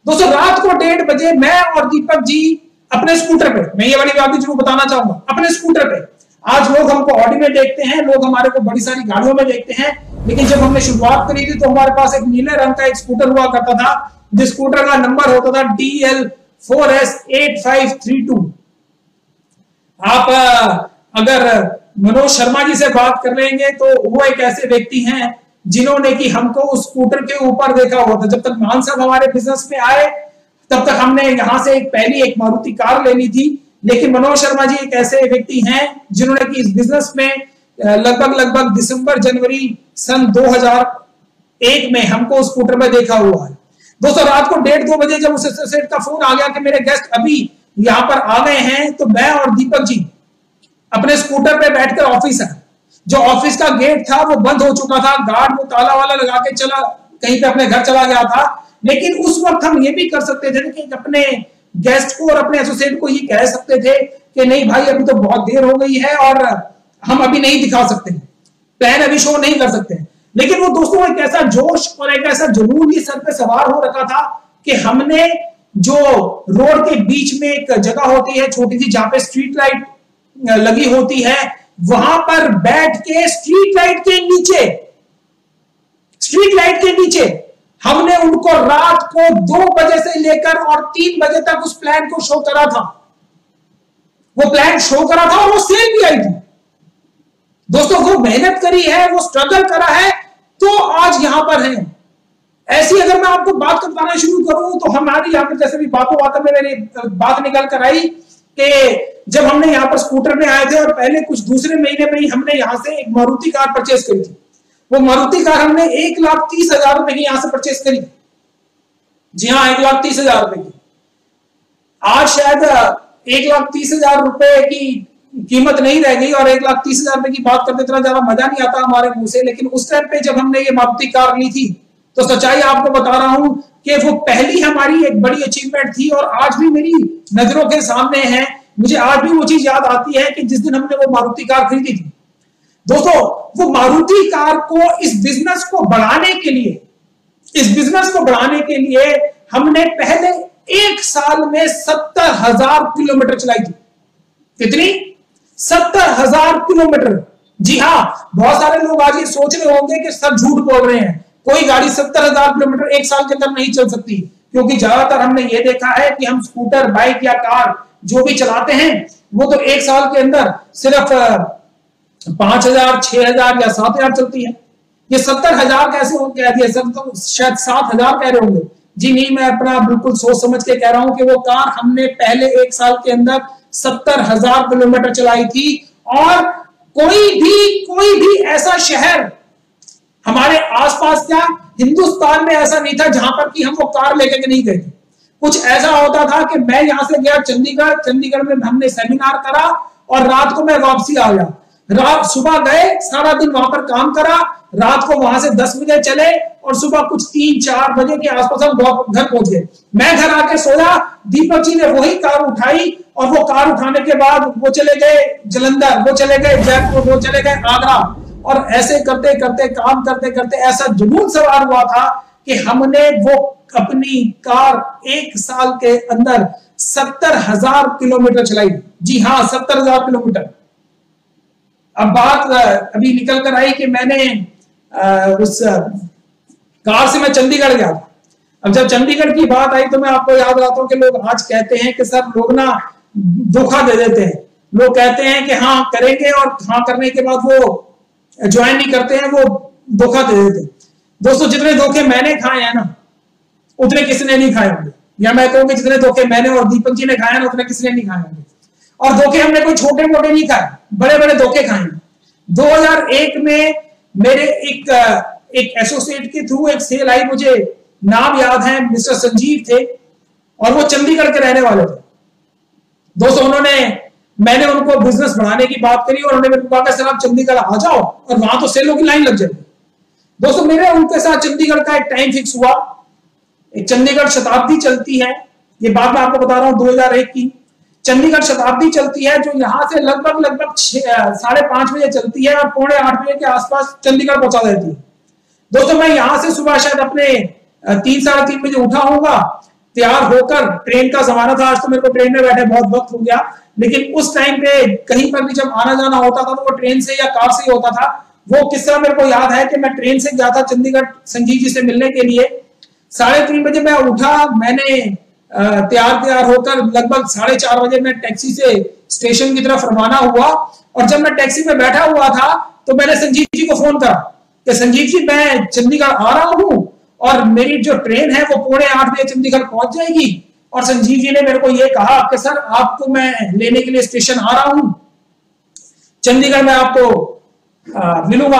दोस्तों रात को 1:30 बजे मैं और दीपक जी अपने स्कूटर पे, मैं ये वाली बात भी जरूर बताना चाहूंगा, अपने स्कूटर पे। आज लोग हमको ऑडी में देखते हैं, लोग हमारे को बड़ी सारी गाड़ियों में देखते हैं, लेकिन जब हमने शुरुआत करी थी तो हमारे पास एक नीले रंग का एक स्कूटर हुआ करता था, जिस स्कूटर का नंबर होता था DL4S8532। आप अगर मनोज शर्मा जी से बात कर लेंगे तो वो एक ऐसे व्यक्ति हैं जिन्होंने कि हमको उस स्कूटर के ऊपर देखा हुआ था। जब तक मान साहब हमारे बिजनेस में आए तब तक हमने यहां से पहली एक मारुति कार लेनी थी, लेकिन मनोज शर्मा जी एक ऐसे व्यक्ति हैं जिन्होंने कि इस बिजनेस में लगभग दिसंबर-जनवरी सन 2001 में हमको उस स्कूटर में देखा हुआ है। दोस्तों रात को 1:30-2 बजे जब उस एसोसिएट का फोन आ गया कि मेरे गेस्ट अभी यहां पर आ गए हैं, तो मैं और दीपक जी अपने स्कूटर पे बैठकर ऑफिस आए। जो ऑफिस का गेट था वो बंद हो चुका था, गार्ड वो ताला वाला लगा के चला कहीं पे अपने घर चला गया था, लेकिन उस वक्त हम ये भी कर सकते थे कि अपने गेस्ट को और अपने एसोसिएट को ये कह सकते थे कि नहीं भाई अभी तो बहुत देर हो गई है और हम अभी नहीं दिखा सकते, प्लान अभी शो नहीं कर सकते। लेकिन वो दोस्तों एक ऐसा जोश और एक ऐसा जुनून ही सर पे सवार हो रखा था कि हमने जो रोड के बीच में एक जगह होती है छोटी सी जहां पे स्ट्रीट लाइट लगी होती है, वहां पर बैठ के स्ट्रीट लाइट के नीचे हमने उनको रात को 2 बजे से लेकर और 3 बजे तक उस प्लान को शो करा था। वो प्लान शो करा था और वो सेल भी आई थी। दोस्तों वो मेहनत करी है, वो स्ट्रगल करा है, तो आज यहां पर है। ऐसी अगर मैं आपको बात बताना शुरू करूं तो हमारी यहां पर जैसे भी बातों में मेरी बात निकल कर आई कि जब हमने यहां पर स्कूटर में आए थे और पहले कुछ दूसरे महीने में ही हमने यहां से एक मारुति कार परचेस करी थी। वो मारुति कार हमने 1,30,000 रुपए की यहां से परचेस करी। जी हाँ, 1,30,000 रुपए की। आज शायद 1,30,000 रुपए की कीमत नहीं रह गई और 1,30,000 रुपए की बात करते इतना ज्यादा मजा नहीं आता हमारे मुंह से। लेकिन उस टाइम पे जब हमने ये मारुति कार ली थी तो सच्चाई आपको बता रहा हूं कि वो पहली हमारी एक बड़ी अचीवमेंट थी और आज भी मेरी नजरों के सामने है। मुझे आज भी वो चीज याद आती है कि जिस दिन हमने वो मारुति कार खरीदी थी। दोस्तों वो मारुति कार को इस बिजनेस को बढ़ाने के लिए हमने पहले 1 साल में 70,000 किलोमीटर चलाई थी। कितनी? 70,000 किलोमीटर। जी हाँ, बहुत सारे लोग आज ये सोच रहे होंगे कि सर झूठ बोल रहे हैं, कोई गाड़ी 70,000 किलोमीटर 1 साल के अंदर नहीं चल सकती, क्योंकि ज्यादातर हमने ये देखा है कि हम स्कूटर, बाइक या कार जो भी चलाते हैं वो तो 1 साल के अंदर सिर्फ 5,000, 6,000 या 7,000 चलती है। ये 70,000 कैसे हो कह दिया सर, तो शायद 7,000 कह रहे होंगे। जी नहीं, मैं अपना बिल्कुल सोच समझ के कह रहा हूं कि वो कार हमने पहले 1 साल के अंदर 70,000 किलोमीटर चलाई थी। और कोई भी ऐसा शहर हमारे आसपास क्या हिंदुस्तान में ऐसा नहीं था जहां पर कि हम वो कार लेके के नहीं गए थे। कुछ ऐसा होता था कि मैं यहां से गया चंडीगढ़ में हमने सेमिनार करा और रात को मैं वापसी आ गया। रात सुबह गए, सारा दिन वहां पर काम करा, रात को वहां से 10 बजे चले और सुबह कुछ 3-4 बजे के आसपास हम घर पहुंच गए। मैं घर आके सोया, दीपक जी ने वही कार उठाई और वो कार उठाने के बाद वो चले गए जलंधर, वो चले गए जयपुर, वो चले गए आगरा, और ऐसे करते करते काम करते करते ऐसा जुनून सवार हुआ था कि हमने वो अपनी कार 1 साल के अंदर 70,000 किलोमीटर चलाई। जी हाँ, 70,000 किलोमीटर। अब बात अभी निकल कर आई कि मैंने उस कार से मैं चंडीगढ़ गया था। अब जब चंडीगढ़ की बात आई तो मैं आपको याद दिलाता हूं कि लोग आज कहते हैं कि सर लोग ना धोखा दे देते हैं, लोग कहते हैं कि हाँ करेंगे और हाँ करने के बाद वो ज्वाइन नहीं करते हैं, वो धोखा दे देते हैं। दोस्तों, जितने धोखे मैंने खाए हैं ना उतने किसी ने नहीं खाए होंगे, या मैं कहूंगी जितने धोखे मैंने और दीपक जी ने खाए ना उतने किसी ने नहीं खाए होंगे। और धोखे हमने कोई छोटे मोटे नहीं खाए, बड़े बड़े धोखे खाए। 2001 में मेरे एक एसोसिएट के थ्रू एक सेल आई, मुझे नाम याद है, मिस्टर संजीव थे और वो चंडीगढ़ के रहने वाले थे। दोस्तों, मैंने उनको बिजनेस बढ़ाने की बात करी और उन्होंने मेरे को कहा कि सर आप चंडीगढ़ आ जाओ और वहां तो सेलों की लाइन लग जाएगी। दोस्तों, मेरे उनके साथ चंडीगढ़ का एक टाइम फिक्स हुआ। एक चंडीगढ़ शताब्दी चलती है, ये बात मैं आपको बता रहा हूं 2001 की। चंडीगढ़ शताब्दी चलती है जो यहां से लगभग 5:30 बजे चलती है और 7:45 बजे के आसपास चंडीगढ़ पहुंचा देती है। दोस्तों, मैं यहां से सुबह शायद अपने 3-3:30 बजे उठा होऊंगा, तैयार होकर, ट्रेन का जमाना था, आज तो मेरे को ट्रेन में बैठे बहुत वक्त हो गया, लेकिन उस टाइम पे कहीं पर भी जब आना जाना होता था तो वो ट्रेन से या कार से ही होता था। वो किस्सा मेरे को याद है कि मैं ट्रेन से गया था चंडीगढ़ संजीव जी से मिलने के लिए। 3:30 बजे मैं उठा, मैंने तैयार होकर लगभग 4:30 बजे मैं टैक्सी से स्टेशन की तरफ रवाना हुआ। और जब मैं टैक्सी में बैठा हुआ था तो मैंने संजीव जी को फोन करा कि संजीव जी मैं चंडीगढ़ आ रहा हूं और मेरी जो ट्रेन है वो 7:45 बजे चंडीगढ़ पहुंच जाएगी। और संजीव जी ने मेरे को ये कहा कि सर आपको मैं लेने के लिए स्टेशन आ रहा हूं, चंडीगढ़ में आपको मिलूंगा।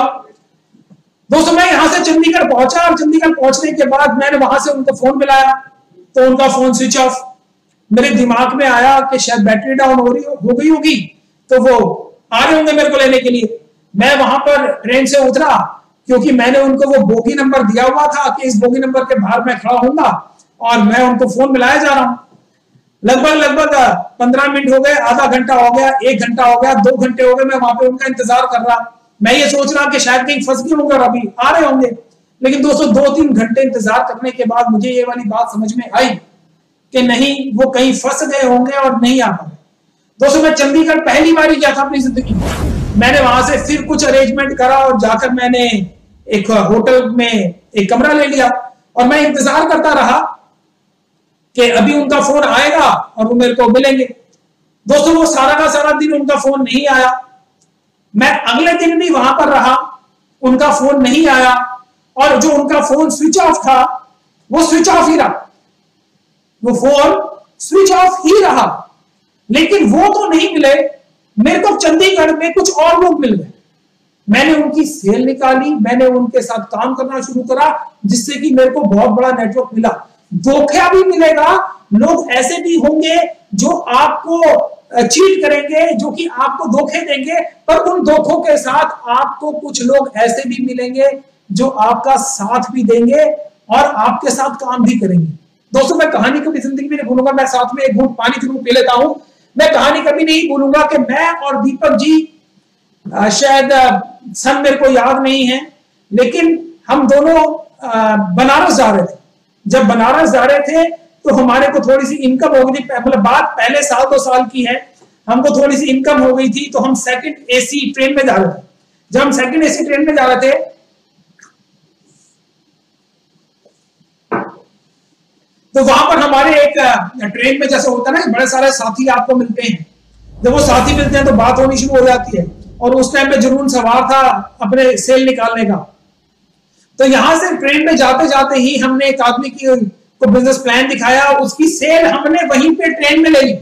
दोस्तों, मैं यहां से चंडीगढ़ पहुंचा और चंडीगढ़ पहुंचने के बाद मैंने वहां से उनको फोन मिलाया तो उनका फोन स्विच ऑफ। मेरे दिमाग में आया कि शायद बैटरी डाउन हो गई होगी, तो वो आ रहे होंगे मेरे को लेने के लिए। मैं वहां पर ट्रेन से उतरा क्योंकि मैंने उनको वो बोगी नंबर दिया हुआ था कि इस बोगी नंबर के बाहर मैं खड़ा होऊंगा, और मैं उनको फोन मिलाया जा रहा हूं। लगभग 15 मिनट हो गए, आधा घंटा हो गया, 1 घंटा हो गया, 2 घंटे हो गए, मैं वहां पे उनका इंतजार कर रहा। मैं ये सोच रहा कि शायद कहीं फंस गए होंगे और अभी आ रहे होंगे। लेकिन दोस्तों, 2-3 घंटे इंतजार करने के बाद मुझे ये वाली बात समझ में आई कि नहीं, वो कहीं फंस गए होंगे और नहीं आ पाए। दोस्तों, मैं चंडीगढ़ पहली बार ही गया था अपनी जिंदगी में। मैंने वहां से फिर कुछ अरेंजमेंट करा और जाकर मैंने एक होटल में एक कमरा ले लिया और मैं इंतजार करता रहा कि अभी उनका फोन आएगा और वो मेरे को मिलेंगे। दोस्तों, वो सारा का सारा दिन उनका फोन नहीं आया। मैं अगले दिन भी वहां पर रहा, उनका फोन नहीं आया, और जो उनका फोन स्विच ऑफ था वो स्विच ऑफ ही रहा, वो फोन स्विच ऑफ ही रहा। लेकिन वो तो नहीं मिले, मेरे को चंडीगढ़ में कुछ और लोग मिल गए। मैंने उनकी सेल निकाली, मैंने उनके साथ काम करना शुरू करा, जिससे कि मेरे को बहुत बड़ा नेटवर्क मिला। धोखा भी मिलेगा, लोग ऐसे भी होंगे जो आपको चीट करेंगे, जो कि आपको धोखे देंगे, पर उन धोखों के साथ आपको कुछ लोग ऐसे भी मिलेंगे जो आपका साथ भी देंगे और आपके साथ काम भी करेंगे। दोस्तों, मैं कहानी कभी जिंदगी में नहीं भूलूंगा। मैं साथ में एक घूंट पानी जरूर पी लेता हूं। मैं कहानी कभी नहीं भूलूंगा कि मैं और दीपक जी, शायद सन मेरे को याद नहीं है, लेकिन हम दोनों बनारस जा रहे थे। जब बनारस जा रहे थे तो हमारे को थोड़ी सी इनकम हो गई थी, मतलब बात पहले 1-2 साल की है। हमको थोड़ी सी इनकम हो गई थी तो हम सेकंड एसी ट्रेन में जा रहे थे। जब हम सेकंड एसी ट्रेन में जा रहे थे तो वहां पर हमारे एक ट्रेन में जैसे होता है ना, बड़े सारे साथी आपको मिलते हैं। जब वो साथी मिलते हैं तो बात होनी शुरू हो जाती है, और उस टाइम पे जुनून सवार था अपने सेल निकालने का। तो यहां से ट्रेन में जाते जाते ही हमने एक आदमी को बिजनेस प्लान दिखाया, उसकी सेल हमने वहीं पे ट्रेन में ले ली।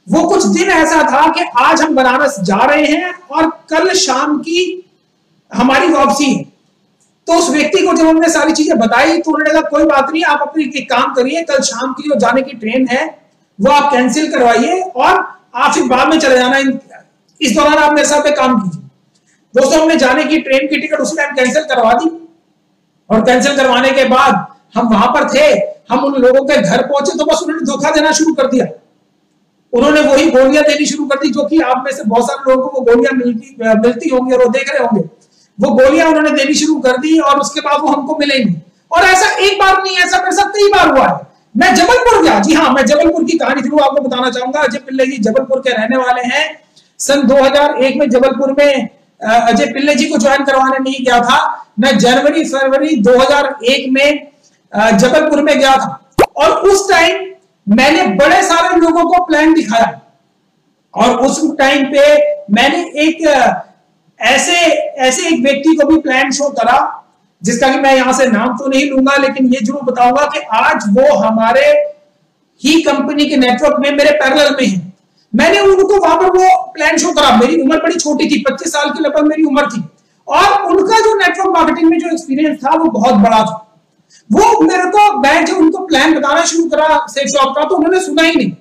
वो कुछ दिन ऐसा था कि आज हम बनारस जा रहे हैं और कल शाम की हमारी वापसी है। तो उस व्यक्ति को जब हमने सारी चीजें बताई तो उन्होंने कहा कोई बात नहीं, आप अपनी एक काम करिए, कल शाम की जो जाने की ट्रेन है वो आप कैंसिल करवाइए और आप फिर बाद में चले जाना इस दौरान आप मेरे साथ काम कीजिए। दोस्तों हमने जाने की ट्रेन की टिकट उसी टाइम कैंसिल करवा दी, और कैंसिल करवाने के बाद हम वहां पर थे, हम उन लोगों के घर पहुंचे तो बस उन्होंने धोखा देना शुरू कर दिया। उन्होंने वही गोलियां देनी शुरू कर दी जो कि आप में से बहुत सारे लोगों को वो गोलियां मिलती होंगी और वो देख रहे होंगे। वो गोलियां उन्होंने देनी शुरू कर दी और उसके बाद वो हमको मिलेंगी। और ऐसा एक बार नहीं, ऐसा मेरे साथ कई बार हुआ है। मैं जबलपुर गया, जी हाँ, मैं जबलपुर की कहानी जरूर आपको बताना चाहूंगा। अजय पिल्ले जी जबलपुर के रहने वाले हैं। सन 2001 में जबलपुर में अजय पिल्ले जी को ज्वाइन करवाने नहीं गया था। मैं जनवरी फरवरी 2001 में जबलपुर में गया था और उस टाइम मैंने बड़े सारे लोगों को प्लान दिखाया, और उस टाइम पे मैंने एक ऐसे एक व्यक्ति को भी प्लान शो करा जिसका कि मैं यहां से नाम तो नहीं लूंगा, लेकिन ये जरूर बताऊंगा कि आज वो हमारे ही कंपनी के नेटवर्क में मेरे पैरेलल में है। मैंने उनको वहां पर वो प्लान शो करा। मेरी उम्र बड़ी छोटी थी, 25 साल की लगभग मेरी उम्र थी, और उनका जो नेटवर्क मार्केटिंग में जो एक्सपीरियंस था वो बहुत बड़ा था। वो मेरे को, मैं जब उनको प्लान बताना शुरू करा सेफ शॉप का, तो उन्होंने सुना ही नहीं।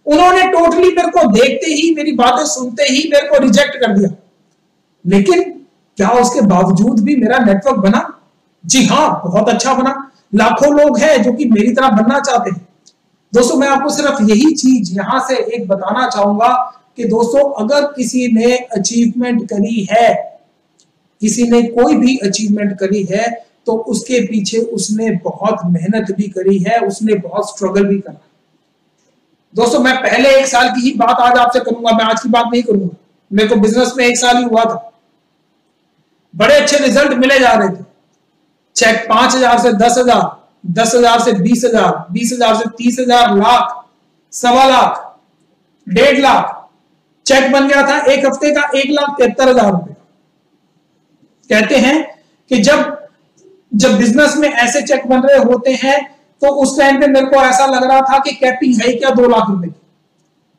उन्होंने टोटली मेरे को देखते ही, मेरी बातें सुनते ही मेरे को रिजेक्ट कर दिया। लेकिन क्या उसके बावजूद भी मेरा नेटवर्क बना? जी हाँ, बहुत अच्छा बना। लाखों लोग हैं जो कि मेरी तरह बनना चाहते हैं। दोस्तों मैं आपको सिर्फ यही चीज यहां से एक बताना चाहूंगा कि दोस्तों, अगर किसी ने अचीवमेंट करी है, किसी ने कोई भी अचीवमेंट करी है, तो उसके पीछे उसने बहुत मेहनत भी करी है, उसने बहुत स्ट्रगल भी करा। दोस्तों मैं पहले 1 साल की ही बात आज आपसे करूंगा, मैं आज की बात नहीं करूंगा। मेरे को बिजनेस में 1 साल ही हुआ था, बड़े अच्छे रिजल्ट मिले जा रहे थे। चेक 5,000 से 10,000, 10,000 से 20,000, 20,000 से 30,000, लाख, 1.25 लाख, 1.5 लाख चेक बन गया था। एक हफ्ते का 1,73,000 रुपए। कहते हैं कि जब बिजनेस में ऐसे चेक बन रहे होते हैं तो उस टाइम पे मेरे को ऐसा लग रहा था कि कैपिंग है क्या 2 लाख रुपए की,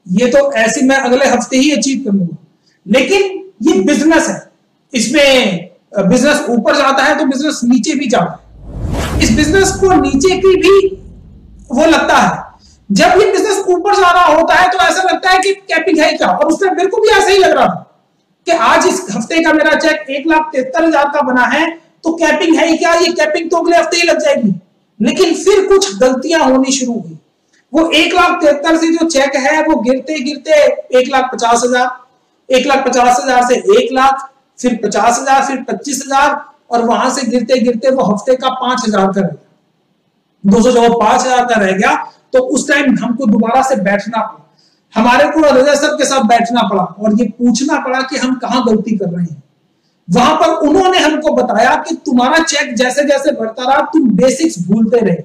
ये तो ऐसी मैं अगले हफ्ते ही अचीव कर लूंगा। लेकिन ये बिजनेस है, इसमें बिजनेस ऊपर जाता है तो बिजनेस नीचे भी जाता है। इस बिजनेस को नीचे की भी वो लगता है। जब ये बिजनेस ऊपर जा रहा होता है तो ऐसा लगता है कि कैपिंग है क्या, और उस टाइम मेरे को भी ऐसा ही लग रहा था कि आज इस हफ्ते का मेरा चेक 1,73,000 का बना है, तो कैपिंग है क्या, ये कैपिंग तो अगले हफ्ते ही लग जाएगी। लेकिन फिर कुछ गलतियां होनी शुरू हुई। वो 1,73,000 से जो चेक है वो गिरते गिरते 1,50,000, 1,50,000 से 1 लाख, फिर 50,000, फिर 25,000, और वहां से गिरते गिरते वो हफ्ते का 5,000 का रह गया। दोस्तों जब वो 5,000 का रह गया तो उस टाइम हमको दोबारा से बैठना पड़ा, हमारे को रजा सर के साथ बैठना पड़ा और ये पूछना पड़ा कि हम कहां गलती कर रहे हैं। वहां पर उन्होंने हमको बताया कि तुम्हारा चेक जैसे जैसे बढ़ता रहा तुम बेसिक्स भूलते रहे,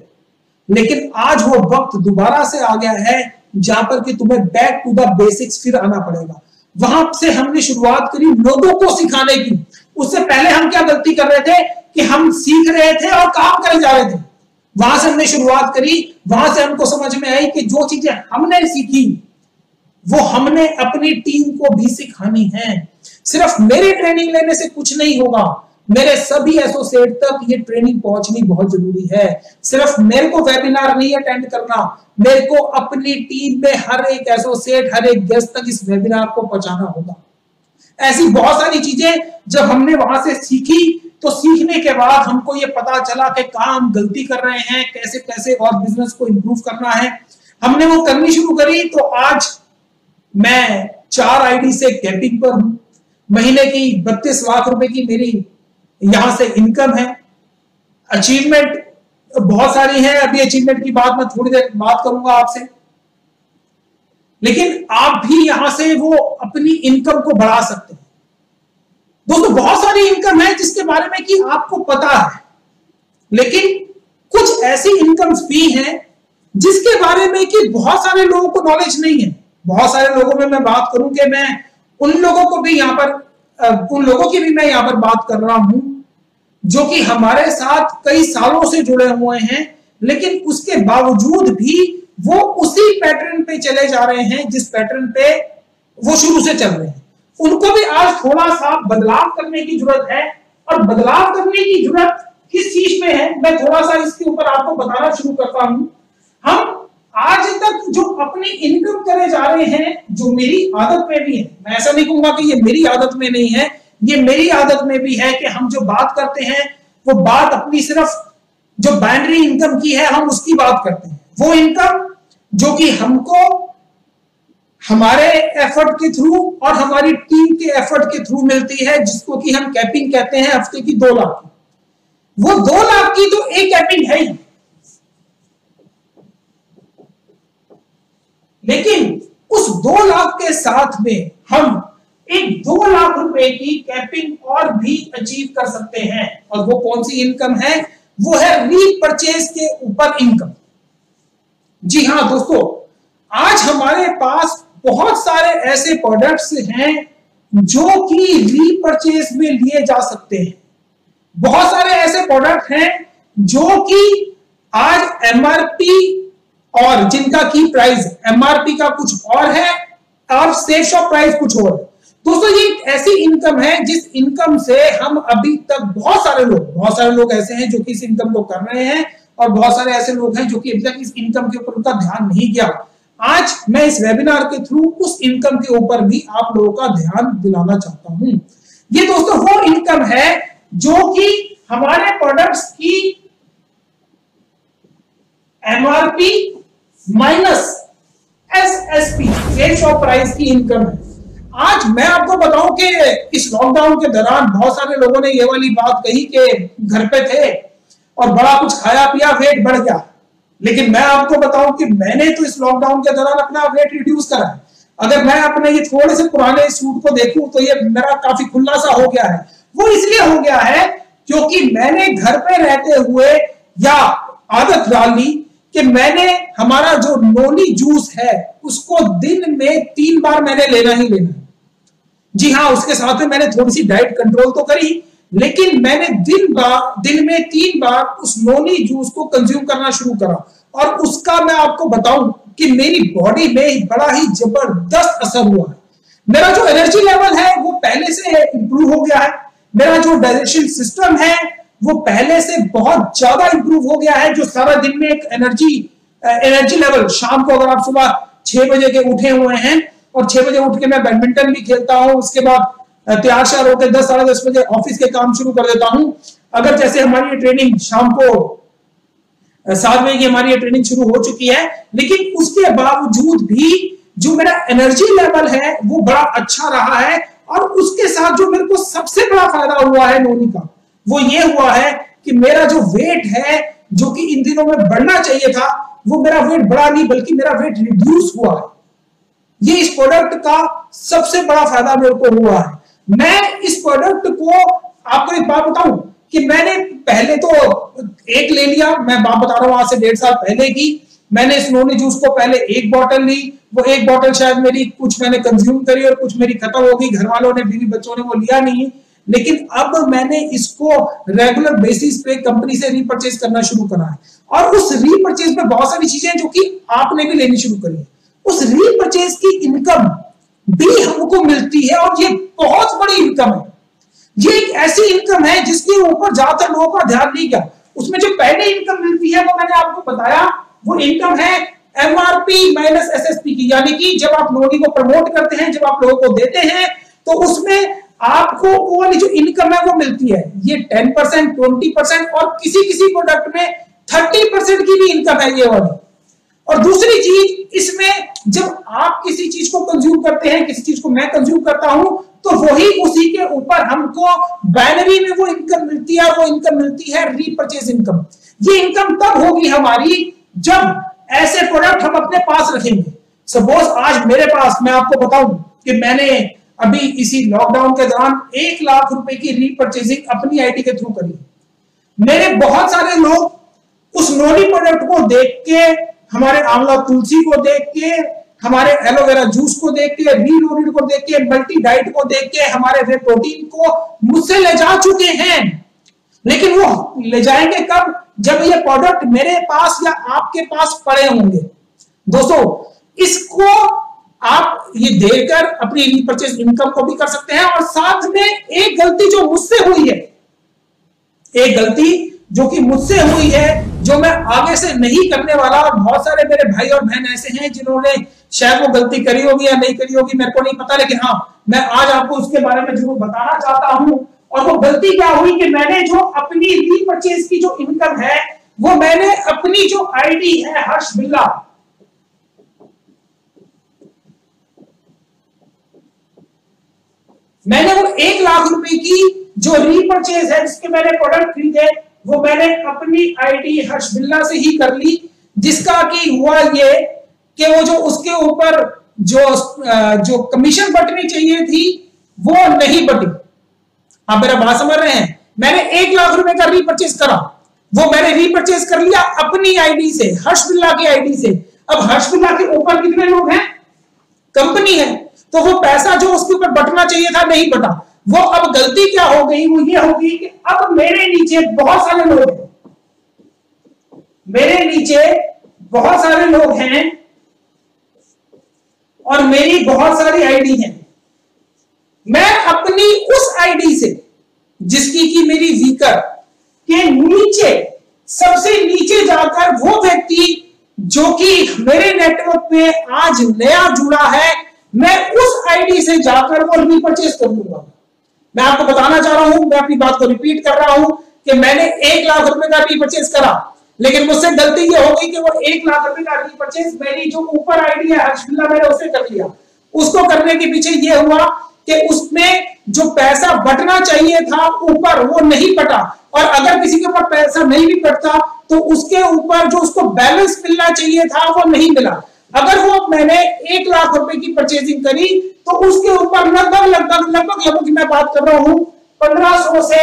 लेकिन आज वो वक्त दोबारा से आ गया है जहां पर कि तुम्हें बैक टू द बेसिक्स फिर आना पड़ेगा। वहां से हमने शुरुआत करी लोगों को सिखाने की। उससे पहले हम क्या गलती कर रहे थे कि हम सीख रहे थे और काम करे जा रहे थे। वहां से हमने शुरुआत करी, वहां से हमको समझ में आई कि जो चीजें हमने सीखी वो हमने अपनी टीम को भी सिखानी है। सिर्फ मेरी ट्रेनिंग लेने से कुछ नहीं होगा, मेरे सभी एसोसिएट तक ये ट्रेनिंग पहुंचनी बहुत जरूरी है। सिर्फ मेरे को वेबिनार नहीं अटेंड करना, मेरे को अपनी टीम में हर एक एसोसिएट, हर एक गेस्ट तक इस वेबिनार को पहुंचाना होगा। ऐसी बहुत सारी चीजें जब हमने वहां से सीखी, तो सीखने के बाद हमको ये पता चला कि कहां हम गलती कर रहे हैं, कैसे कैसे और बिजनेस को इंप्रूव करना है। हमने वो करनी शुरू करी। तो आज मैं 4 आईडी से कैपिंग पर हूं। महीने की 32 लाख रुपए की मेरी यहां से इनकम है। अचीवमेंट बहुत सारी है, अभी अचीवमेंट की बात मैं थोड़ी देर बात करूंगा आपसे, लेकिन आप भी यहां से वो अपनी इनकम को बढ़ा सकते हैं। दोस्तों बहुत सारी इनकम है जिसके बारे में कि आपको पता है, लेकिन कुछ ऐसी इनकम्स भी हैं जिसके बारे में कि बहुत सारे लोगों को नॉलेज नहीं है। बहुत सारे लोगों में मैं बात करूं कि मैं उन लोगों को भी यहां पर उन लोगों की भी मैं यहां पर बात कर रहा हूं जो कि हमारे साथ कई सालों से जुड़े हुए हैं, लेकिन उसके बावजूद भी वो उसी पैटर्न पे चले जा रहे हैं जिस पैटर्न पे वो शुरू से चल रहे हैं। उनको भी आज थोड़ा सा बदलाव करने की जरूरत है। और बदलाव करने की जरूरत किस चीज में है, मैं थोड़ा सा इसके ऊपर आपको बताना शुरू करता हूं। हम आज तक जो अपनी इनकम करे जा रहे हैं, जो मेरी आदत में भी है, मैं ऐसा नहीं कहूंगा कि ये मेरी आदत में नहीं है, ये मेरी आदत में भी है कि हम जो बात करते हैं वो बात अपनी सिर्फ जो बाइनरी इनकम की है हम उसकी बात करते हैं। वो इनकम जो कि हमको हमारे एफर्ट के थ्रू और हमारी टीम के एफर्ट के थ्रू मिलती है, जिसको कि हम कैपिंग कहते हैं हफ्ते की 2 लाख की। वो 2 लाख की तो एक कैपिंग है ही, लेकिन उस 2 लाख के साथ में हम एक 2 लाख रुपए की कैपिंग और भी अचीव कर सकते हैं। और वो कौन सी इनकम है? वो है रीपरचेज के ऊपर इनकम। जी हां दोस्तों, आज हमारे पास बहुत सारे ऐसे प्रोडक्ट्स हैं जो कि रीपरचेज में लिए जा सकते हैं। बहुत सारे ऐसे प्रोडक्ट हैं जो कि आज एमआरपी और जिनका की प्राइस एमआरपी का कुछ और है और सेल शॉप प्राइस कुछ और है। दोस्तों ये ऐसी इनकम है जिस इनकम से हम अभी तक बहुत सारे लोग ऐसे हैं जो कि इस इनकम को कर रहे हैं, और बहुत सारे ऐसे लोग हैं जो कि अभी तक इस इनकम के ऊपर उनका ध्यान नहीं गया। आज मैं इस वेबिनार के थ्रू उस इनकम के ऊपर भी आप लोगों का ध्यान दिलाना चाहता हूं। ये दोस्तों वो इनकम है जो कि हमारे प्रोडक्ट्स की MRP minus SSP sale shop price की इनकम है। आज मैं आपको बताऊं कि इस लॉकडाउन के दौरान बहुत सारे लोगों ने ये वाली बात कही कि घर पे थे और बड़ा कुछ खाया पिया, वेट बढ़ गया। लेकिन मैं आपको बताऊं कि मैंने तो इस लॉकडाउन के दौरान अपना वेट रिड्यूस करा है। अगर मैं अपने ये थोड़े से पुराने सूट को देखूं तो ये मेरा काफी खुला सा हो गया है। वो इसलिए हो गया है क्योंकि मैंने घर पे रहते हुए या आदत डाल ली कि मैंने हमारा जो नोनी जूस है उसको दिन में 3 बार मैंने लेना ही लेना है। जी हाँ, उसके साथ में मैंने थोड़ी सी डाइट कंट्रोल तो करी, लेकिन मैंने दिन में 3 बार उस नोनी जूस को कंज्यूम करना शुरू करा। और उसका मैं आपको बताऊं कि मेरी बॉडी में बड़ा ही जबरदस्त असर हुआ है। मेरा जो एनर्जी लेवल है वो पहले से इंप्रूव हो गया है। मेरा जो डाइजेशन सिस्टम है वो पहले से बहुत ज्यादा इंप्रूव हो गया है। जो सारा दिन में एक एनर्जी लेवल, शाम को अगर आप सुबह 6 बजे के उठे हुए हैं और 6 बजे उठ के मैं बैडमिंटन भी खेलता हूं, उसके बाद तैयार श्यार होकर 10 साढ़े 10 बजे ऑफिस के काम शुरू कर देता हूं। अगर जैसे हमारी ये ट्रेनिंग शाम को 7 बजे की हमारी ये ट्रेनिंग शुरू हो चुकी है, लेकिन उसके बावजूद भी जो मेरा एनर्जी लेवल है वो बड़ा अच्छा रहा है। और उसके साथ जो मेरे को सबसे बड़ा फायदा हुआ है नोनी का, वो ये हुआ है कि मेरा जो वेट है जो कि इन दिनों में बढ़ना चाहिए था, वो मेरा वेट बढ़ा नहीं बल्कि मेरा वेट रिड्यूस हुआ है। ये इस प्रोडक्ट का सबसे बड़ा फायदा मेरे को हुआ है। मैं इस प्रोडक्ट को आपको एक बात बताऊं कि मैंने पहले तो एक ले लिया, मैं बात बता रहा हूं आज से 1.5 साल पहले की। मैंने इस नोनी जूस को पहले 1 बॉटल ली, वो 1 बॉटल शायद मेरी कुछ मैंने कंज्यूम करी और कुछ मेरी खत्म हो गई। घर वालों ने, बीवी बच्चों ने वो लिया नहीं। लेकिन अब मैंने इसको रेगुलर बेसिस पे कंपनी से रीपरचेज करना शुरू करा है। और उस रीपरचेज में बहुत सारी चीजें जो कि आपने भी लेनी शुरू करी है, उस रीपरचेज की इनकम भी हमको मिलती है। और ये बहुत बड़ी इनकम है। ये एक ऐसी इनकम है जिसके ऊपर ज्यादातर लोगों का ध्यान नहीं गया। उसमें जो पहले इनकम मिलती है वो मैंने आपको बताया, वो इनकम है एमआरपी माइनस एसएसपी की। यानी कि जब आप नोनी को प्रमोट करते हैं, जब आप लोगों को देते हैं, तो उसमें आपको वो वाली जो इनकम है वो मिलती है। ये 10%, 20% और किसी किसी प्रोडक्ट में 30% की भी इनकम है ये वाली। और दूसरी चीज, इसमें जब आप किसी चीज को कंज्यूम करते हैं, किसी चीज को मैं कंज्यूम करता हूं, तो वही उसी के ऊपर हमको बाइनरी में वो इनकम मिलती है। वो इनकम मिलती है रीपरचेज इनकम। ये इनकम तब होगी हमारी जब ऐसे प्रोडक्ट हम अपने पास रखेंगे। सपोज आज मेरे पास, मैं आपको बताऊं कि मैंने अभी इसी लॉकडाउन के दौरान 1 लाख रुपए की रीपरचेजिंग अपनी आईडी के थ्रू करी। मेरे बहुत सारे लोग उस नोनी प्रोडक्ट को देख के, हमारे आंवला तुलसी को देख के, हमारे एलोवेरा जूस को देख के, री नोनी को देख के, मल्टी डाइट को देख के, हमारे वे प्रोटीन को मुझसे ले जा चुके हैं। लेकिन वो ले जाएंगे कब? जब ये प्रोडक्ट मेरे पास या आपके पास पड़े होंगे। दोस्तों, इसको आप ये देकर अपनी रीपरचेज इनकम को भी कर सकते हैं। और साथ में एक गलती जो मुझसे हुई है, एक गलती जो कि मुझसे हुई है, जो मैं आगे से नहीं करने वाला। और बहुत सारे मेरे भाई और बहन ऐसे हैं जिन्होंने शायद वो गलती करी होगी या नहीं करी होगी, मेरे को नहीं पता, लेकिन हाँ मैं आज आपको उसके बारे में जरूर बताना चाहता हूं। और वो गलती क्या हुई कि मैंने जो अपनी रीपरचेज की जो इनकम है वो मैंने अपनी जो आईडी है हर्ष बिल्ला, मैंने वो 1 लाख रुपए की जो रीपरचेज है जिसके मैंने प्रोडक्ट खरीदे वो मैंने अपनी आईडी हर्ष बिल्ला से ही कर ली। जिसका कि हुआ ये कि वो जो उसके ऊपर जो कमीशन बटनी चाहिए थी वो नहीं बटी। आप मेरा बात समझ रहे हैं? मैंने 1 लाख रुपए का रीपरचेज करा, वो मैंने रीपरचेज कर लिया अपनी आईडी से, हर्ष बिल्ला की आईडी से। अब हर्ष बिल्ला के ऊपर कितने लोग हैं? कंपनी है, तो वो पैसा जो उसके ऊपर बटना चाहिए था नहीं बटा। वो अब गलती क्या हो गई? वो ये हो गई कि अब मेरे नीचे बहुत सारे लोग हैं, मेरे नीचे बहुत सारे लोग हैं और मेरी बहुत सारी आईडी है। मैं अपनी उस आईडी से जिसकी की मेरी वीकर के नीचे, सबसे नीचे जाकर वो व्यक्ति जो कि मेरे नेटवर्क में आज नया जुड़ा है, मैं उस आईडी से जाकर वो रीपरचेज कर लूंगा। मैं आपको बताना चाह रहा हूं, मैं अपनी बात को रिपीट कर रहा हूं कि मैंने 1 लाख रुपए का रीपरचेज करा, लेकिन मुझसे गलती ये हो गई कि वो 1 लाख रुपए का रीपरचेज मेरी जो ऊपर आईडी है हर्ष बिल्ला, मैंने उसे कर लिया। उसको करने के पीछे ये हुआ कि उसमें जो पैसा बटना चाहिए था ऊपर वो नहीं बटा, और अगर किसी के ऊपर पैसा नहीं भी बटता तो उसके ऊपर जो उसको बैलेंस मिलना चाहिए था वो नहीं मिला। अगर वो मैंने 1 लाख रुपए की परचेजिंग करी तो उसके ऊपर लगभग मैं बात कर रहा हूं 1500 से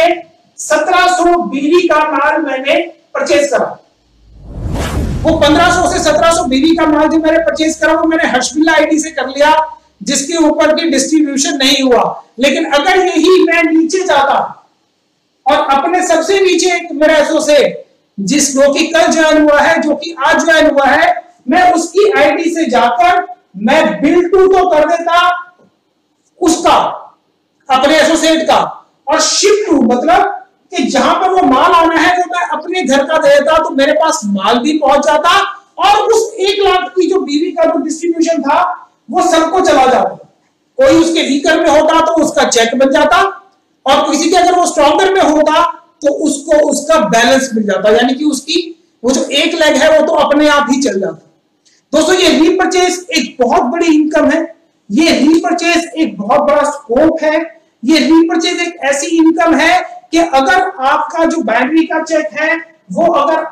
1700 बीवी का माल मैंने परचेज करा। वो 1500 से 1700 बीवी का माल जो मैंने परचेज करा वो मैंने हर्ष बिल्ला आईडी से कर लिया, जिसके ऊपर की डिस्ट्रीब्यूशन नहीं हुआ। लेकिन अगर यही मैं नीचे जाता और अपने सबसे नीचे एक मेरा एसोसिएट जो कि कल ज्वाइन हुआ है, जो कि आज ज्वाइन हुआ है, मैं उसकी आईडी से जाकर मैं बिल टू तो कर देता उसका, अपने एसोसिएट का, और शिप टू मतलब कि जहां पर वो माल आना है वो मैं अपने घर का देता, तो मेरे पास माल भी पहुंच जाता और उस 1 लाख की जो बीवी का जो डिस्ट्रीब्यूशन था वो सबको चला जाता। कोई उसके वीकर में होता तो उसका चेक बन जाता, और किसी के अगर वो स्ट्रॉन्गर में होता तो उसको उसका बैलेंस मिल जाता, यानी कि उसकी वो जो 1 लेग है वो तो अपने आप ही चल जाता। दोस्तों, ये रीपरचेज एक बहुत बड़ी इनकम है, ये रीपरचेज एक बहुत बड़ा स्कोप है, ये रीपरचेज एक ऐसी इनकम है कि अगर आपका जो बैटरी का चेक है वो अगर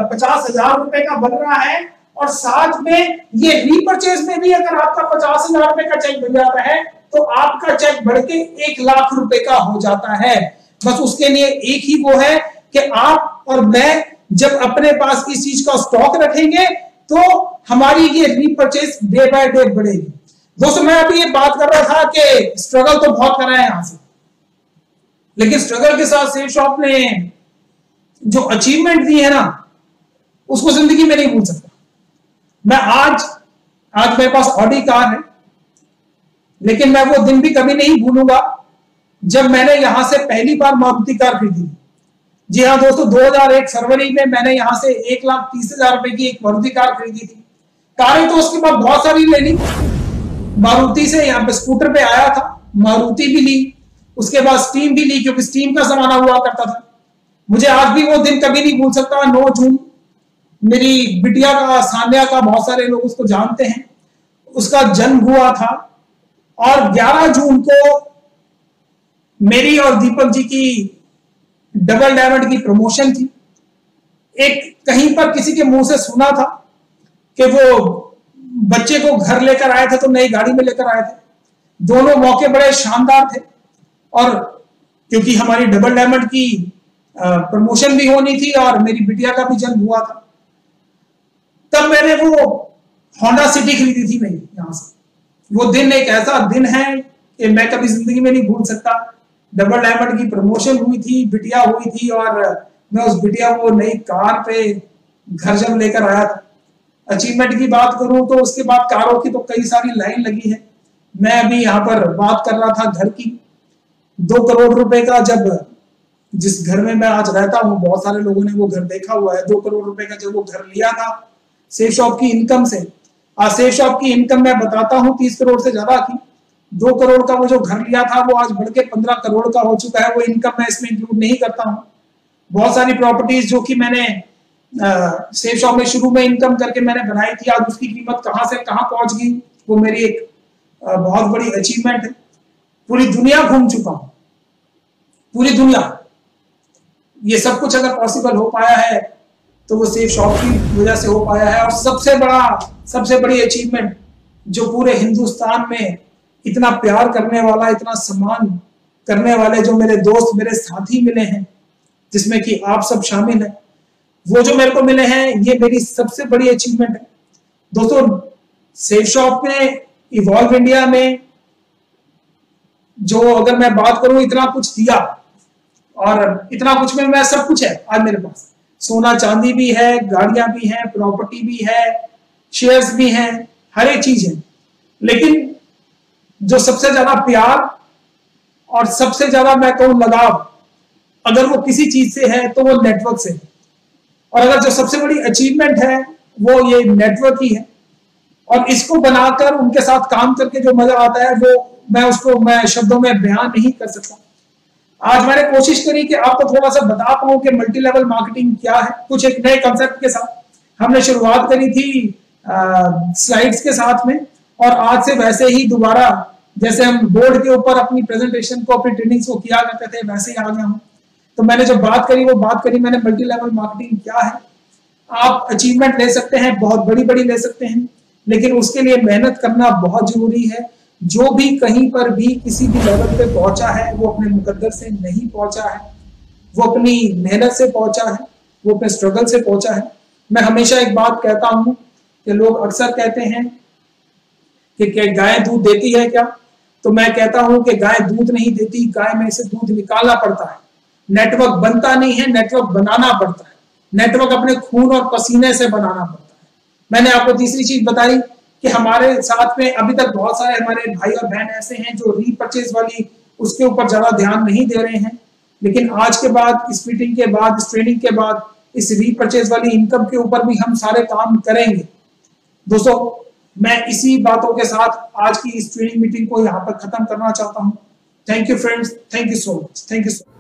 50,000 रुपए का बन रहा है और साथ में ये रीपरचेज में भी अगर आपका 50,000 रुपए का चेक बन जाता है तो आपका चेक बढ़ के 1 लाख रुपए का हो जाता है। बस उसके लिए एक ही वो है कि आप और मैं जब अपने पास इस चीज का स्टॉक रखेंगे तो हमारी ये रीपरचेज डे बाय डे बढ़ेगी। दोस्तों, मैं अभी ये बात कर रहा था कि स्ट्रगल तो बहुत कर रहे हैं यहां से, लेकिन स्ट्रगल के साथ सेल शॉप ने जो अचीवमेंट दी है ना उसको जिंदगी में नहीं भूल सकता। मैं आज मेरे पास ऑडी कार है, लेकिन मैं वो दिन भी कभी नहीं भूलूंगा जब मैंने यहां से पहली बार मारुति कार खरीदी। जी हाँ दोस्तों, 2001 फरवरी में मैंने यहां से 1,30,000 रुपए की एक मारुति कार खरीदी थी। कारें तो उसके बाद बहुत सारी ले ली, मारुति से यहाँ पे स्कूटर पे आया था, मारुति भी ली, उसके बाद स्टीम भी ली क्योंकि स्टीम का जमाना हुआ करता था। मुझे आज भी वो दिन कभी नहीं भूल सकता। 9 जून मेरी बिटिया का, सान्या का, बहुत सारे लोग उसको जानते हैं, उसका जन्म हुआ था, और 11 जून को मेरी और दीपक जी की डबल डायमंड की प्रमोशन थी। एक कहीं पर किसी के मुंह से सुना था कि वो बच्चे को घर लेकर आए थे तो नई गाड़ी में लेकर आए थे। दोनों मौके बड़े शानदार थे, और क्योंकि हमारी डबल डायमंड की प्रमोशन भी होनी थी और मेरी बिटिया का भी जन्म हुआ था, तब मैंने वो होंडा सिटी खरीदी थी। नहीं, यहां से वो दिन एक ऐसा दिन है कि मैं कभी जिंदगी में नहीं भूल सकता। डबल डायमंड की प्रमोशन हुई थी, बिटिया हुई थी, और मैं उस बिटिया को नई कार पे घर जब लेकर आया था। अचीवमेंट की बात करूं तो उसके बाद कारों की तो कई सारी लाइन लगी है। मैं अभी यहाँ पर बात कर रहा था घर की। 2 करोड़ रुपए का जब जिस घर में मैं आज रहता हूँ, बहुत सारे लोगों ने वो घर देखा हुआ है। 2 करोड़ रुपए का जब वो घर लिया था सेफ शॉप की इनकम से, आज सेफ शॉप की इनकम मैं बताता हूँ 30 करोड़ से ज्यादा थी। 2 करोड़ का वो जो घर लिया था वो आज बढ़ के 15 करोड़ का हो चुका है। वो इनकम मैं इसमें इंक्लूड नहीं करता हूँ। बहुत सारी प्रॉपर्टीज जो कि मैंने सेफ शॉप में शुरू में इनकम करके मैंने बनाई थी, आज उसकी कीमत कहां से कहां पहुंच गई, वो मेरी एक बहुत बड़ी अचीवमेंट है। पूरी दुनिया घूम चुका हूं, पूरी दुनिया। ये सब कुछ अगर पॉसिबल हो पाया है तो वो सेफ शॉप की वजह से हो पाया है। और सबसे बड़ी अचीवमेंट जो पूरे हिंदुस्तान में इतना प्यार करने वाला, इतना सम्मान करने वाले जो मेरे दोस्त, मेरे साथी मिले हैं, जिसमें कि आप सब शामिल हैं, वो जो मेरे को मिले हैं, ये मेरी सबसे बड़ी अचीवमेंट है। दोस्तों, सेफ शॉप में, इवॉल्व इंडिया में जो अगर मैं बात करूं, इतना कुछ दिया, और इतना कुछ में मैं सब कुछ है आज मेरे पास। सोना चांदी भी है, गाड़ियां भी हैं, प्रॉपर्टी भी है, शेयर्स भी हैं, हर एक चीज है। लेकिन जो सबसे ज्यादा प्यार और सबसे ज्यादा मैं कहूं लगाव अगर वो किसी चीज से है तो वो नेटवर्क से है। और अगर जो सबसे बड़ी अचीवमेंट है वो ये नेटवर्क ही है। और इसको बनाकर उनके साथ काम करके जो मजा आता है वो मैं शब्दों में बयान नहीं कर सकता। आज मैंने कोशिश करी कि आपको थोड़ा सा बता पाऊं कि मल्टी लेवल मार्केटिंग क्या है, कुछ एक नए कंसेप्ट के साथ। हमने शुरुआत करी थी स्लाइड्स के साथ में, और आज से वैसे ही दोबारा जैसे हम बोर्ड के ऊपर अपनी प्रेजेंटेशन को, अपनी ट्रेनिंग्स को किया करते थे, वैसे ही आ गया हूं। तो मैंने जो बात करी मैंने मल्टी लेवल मार्केटिंग क्या है। आप अचीवमेंट ले सकते हैं, बहुत बड़ी बड़ी ले सकते हैं, लेकिन उसके लिए मेहनत करना बहुत जरूरी है। जो भी कहीं पर भी किसी भी लेवल पे पहुंचा है वो अपने मुकद्दर से नहीं पहुंचा है, वो अपनी मेहनत से पहुंचा है, वो अपने स्ट्रगल से पहुंचा है। मैं हमेशा एक बात कहता हूं कि लोग अक्सर कहते हैं कि गाय दूध देती है क्या, तो मैं कहता हूं कि गाय दूध नहीं देती, गाय में से दूध निकालना पड़ता है। नेटवर्क बनता नहीं है, नेटवर्क बनाना पड़ता है। नेटवर्क अपने खून और पसीने से बनाना पड़ता है। मैंने आपको तीसरी चीज बताई कि हमारे साथ में अभी तक बहुत सारे हमारे भाई और बहन ऐसे हैं जो रीपर्चेज वाली उसके ऊपर ज्यादा ध्यान नहीं दे रहे हैं, लेकिन आज के बाद, इस मीटिंग के बाद, इस ट्रेनिंग के बाद, इस रीपर्चेज वाली इनकम के ऊपर भी हम सारे काम करेंगे। दोस्तों, मैं इसी बातों के साथ आज की इस ट्रेनिंग मीटिंग को यहाँ पर खत्म करना चाहता हूँ। Thank you friends, thank you so much, thank you so much.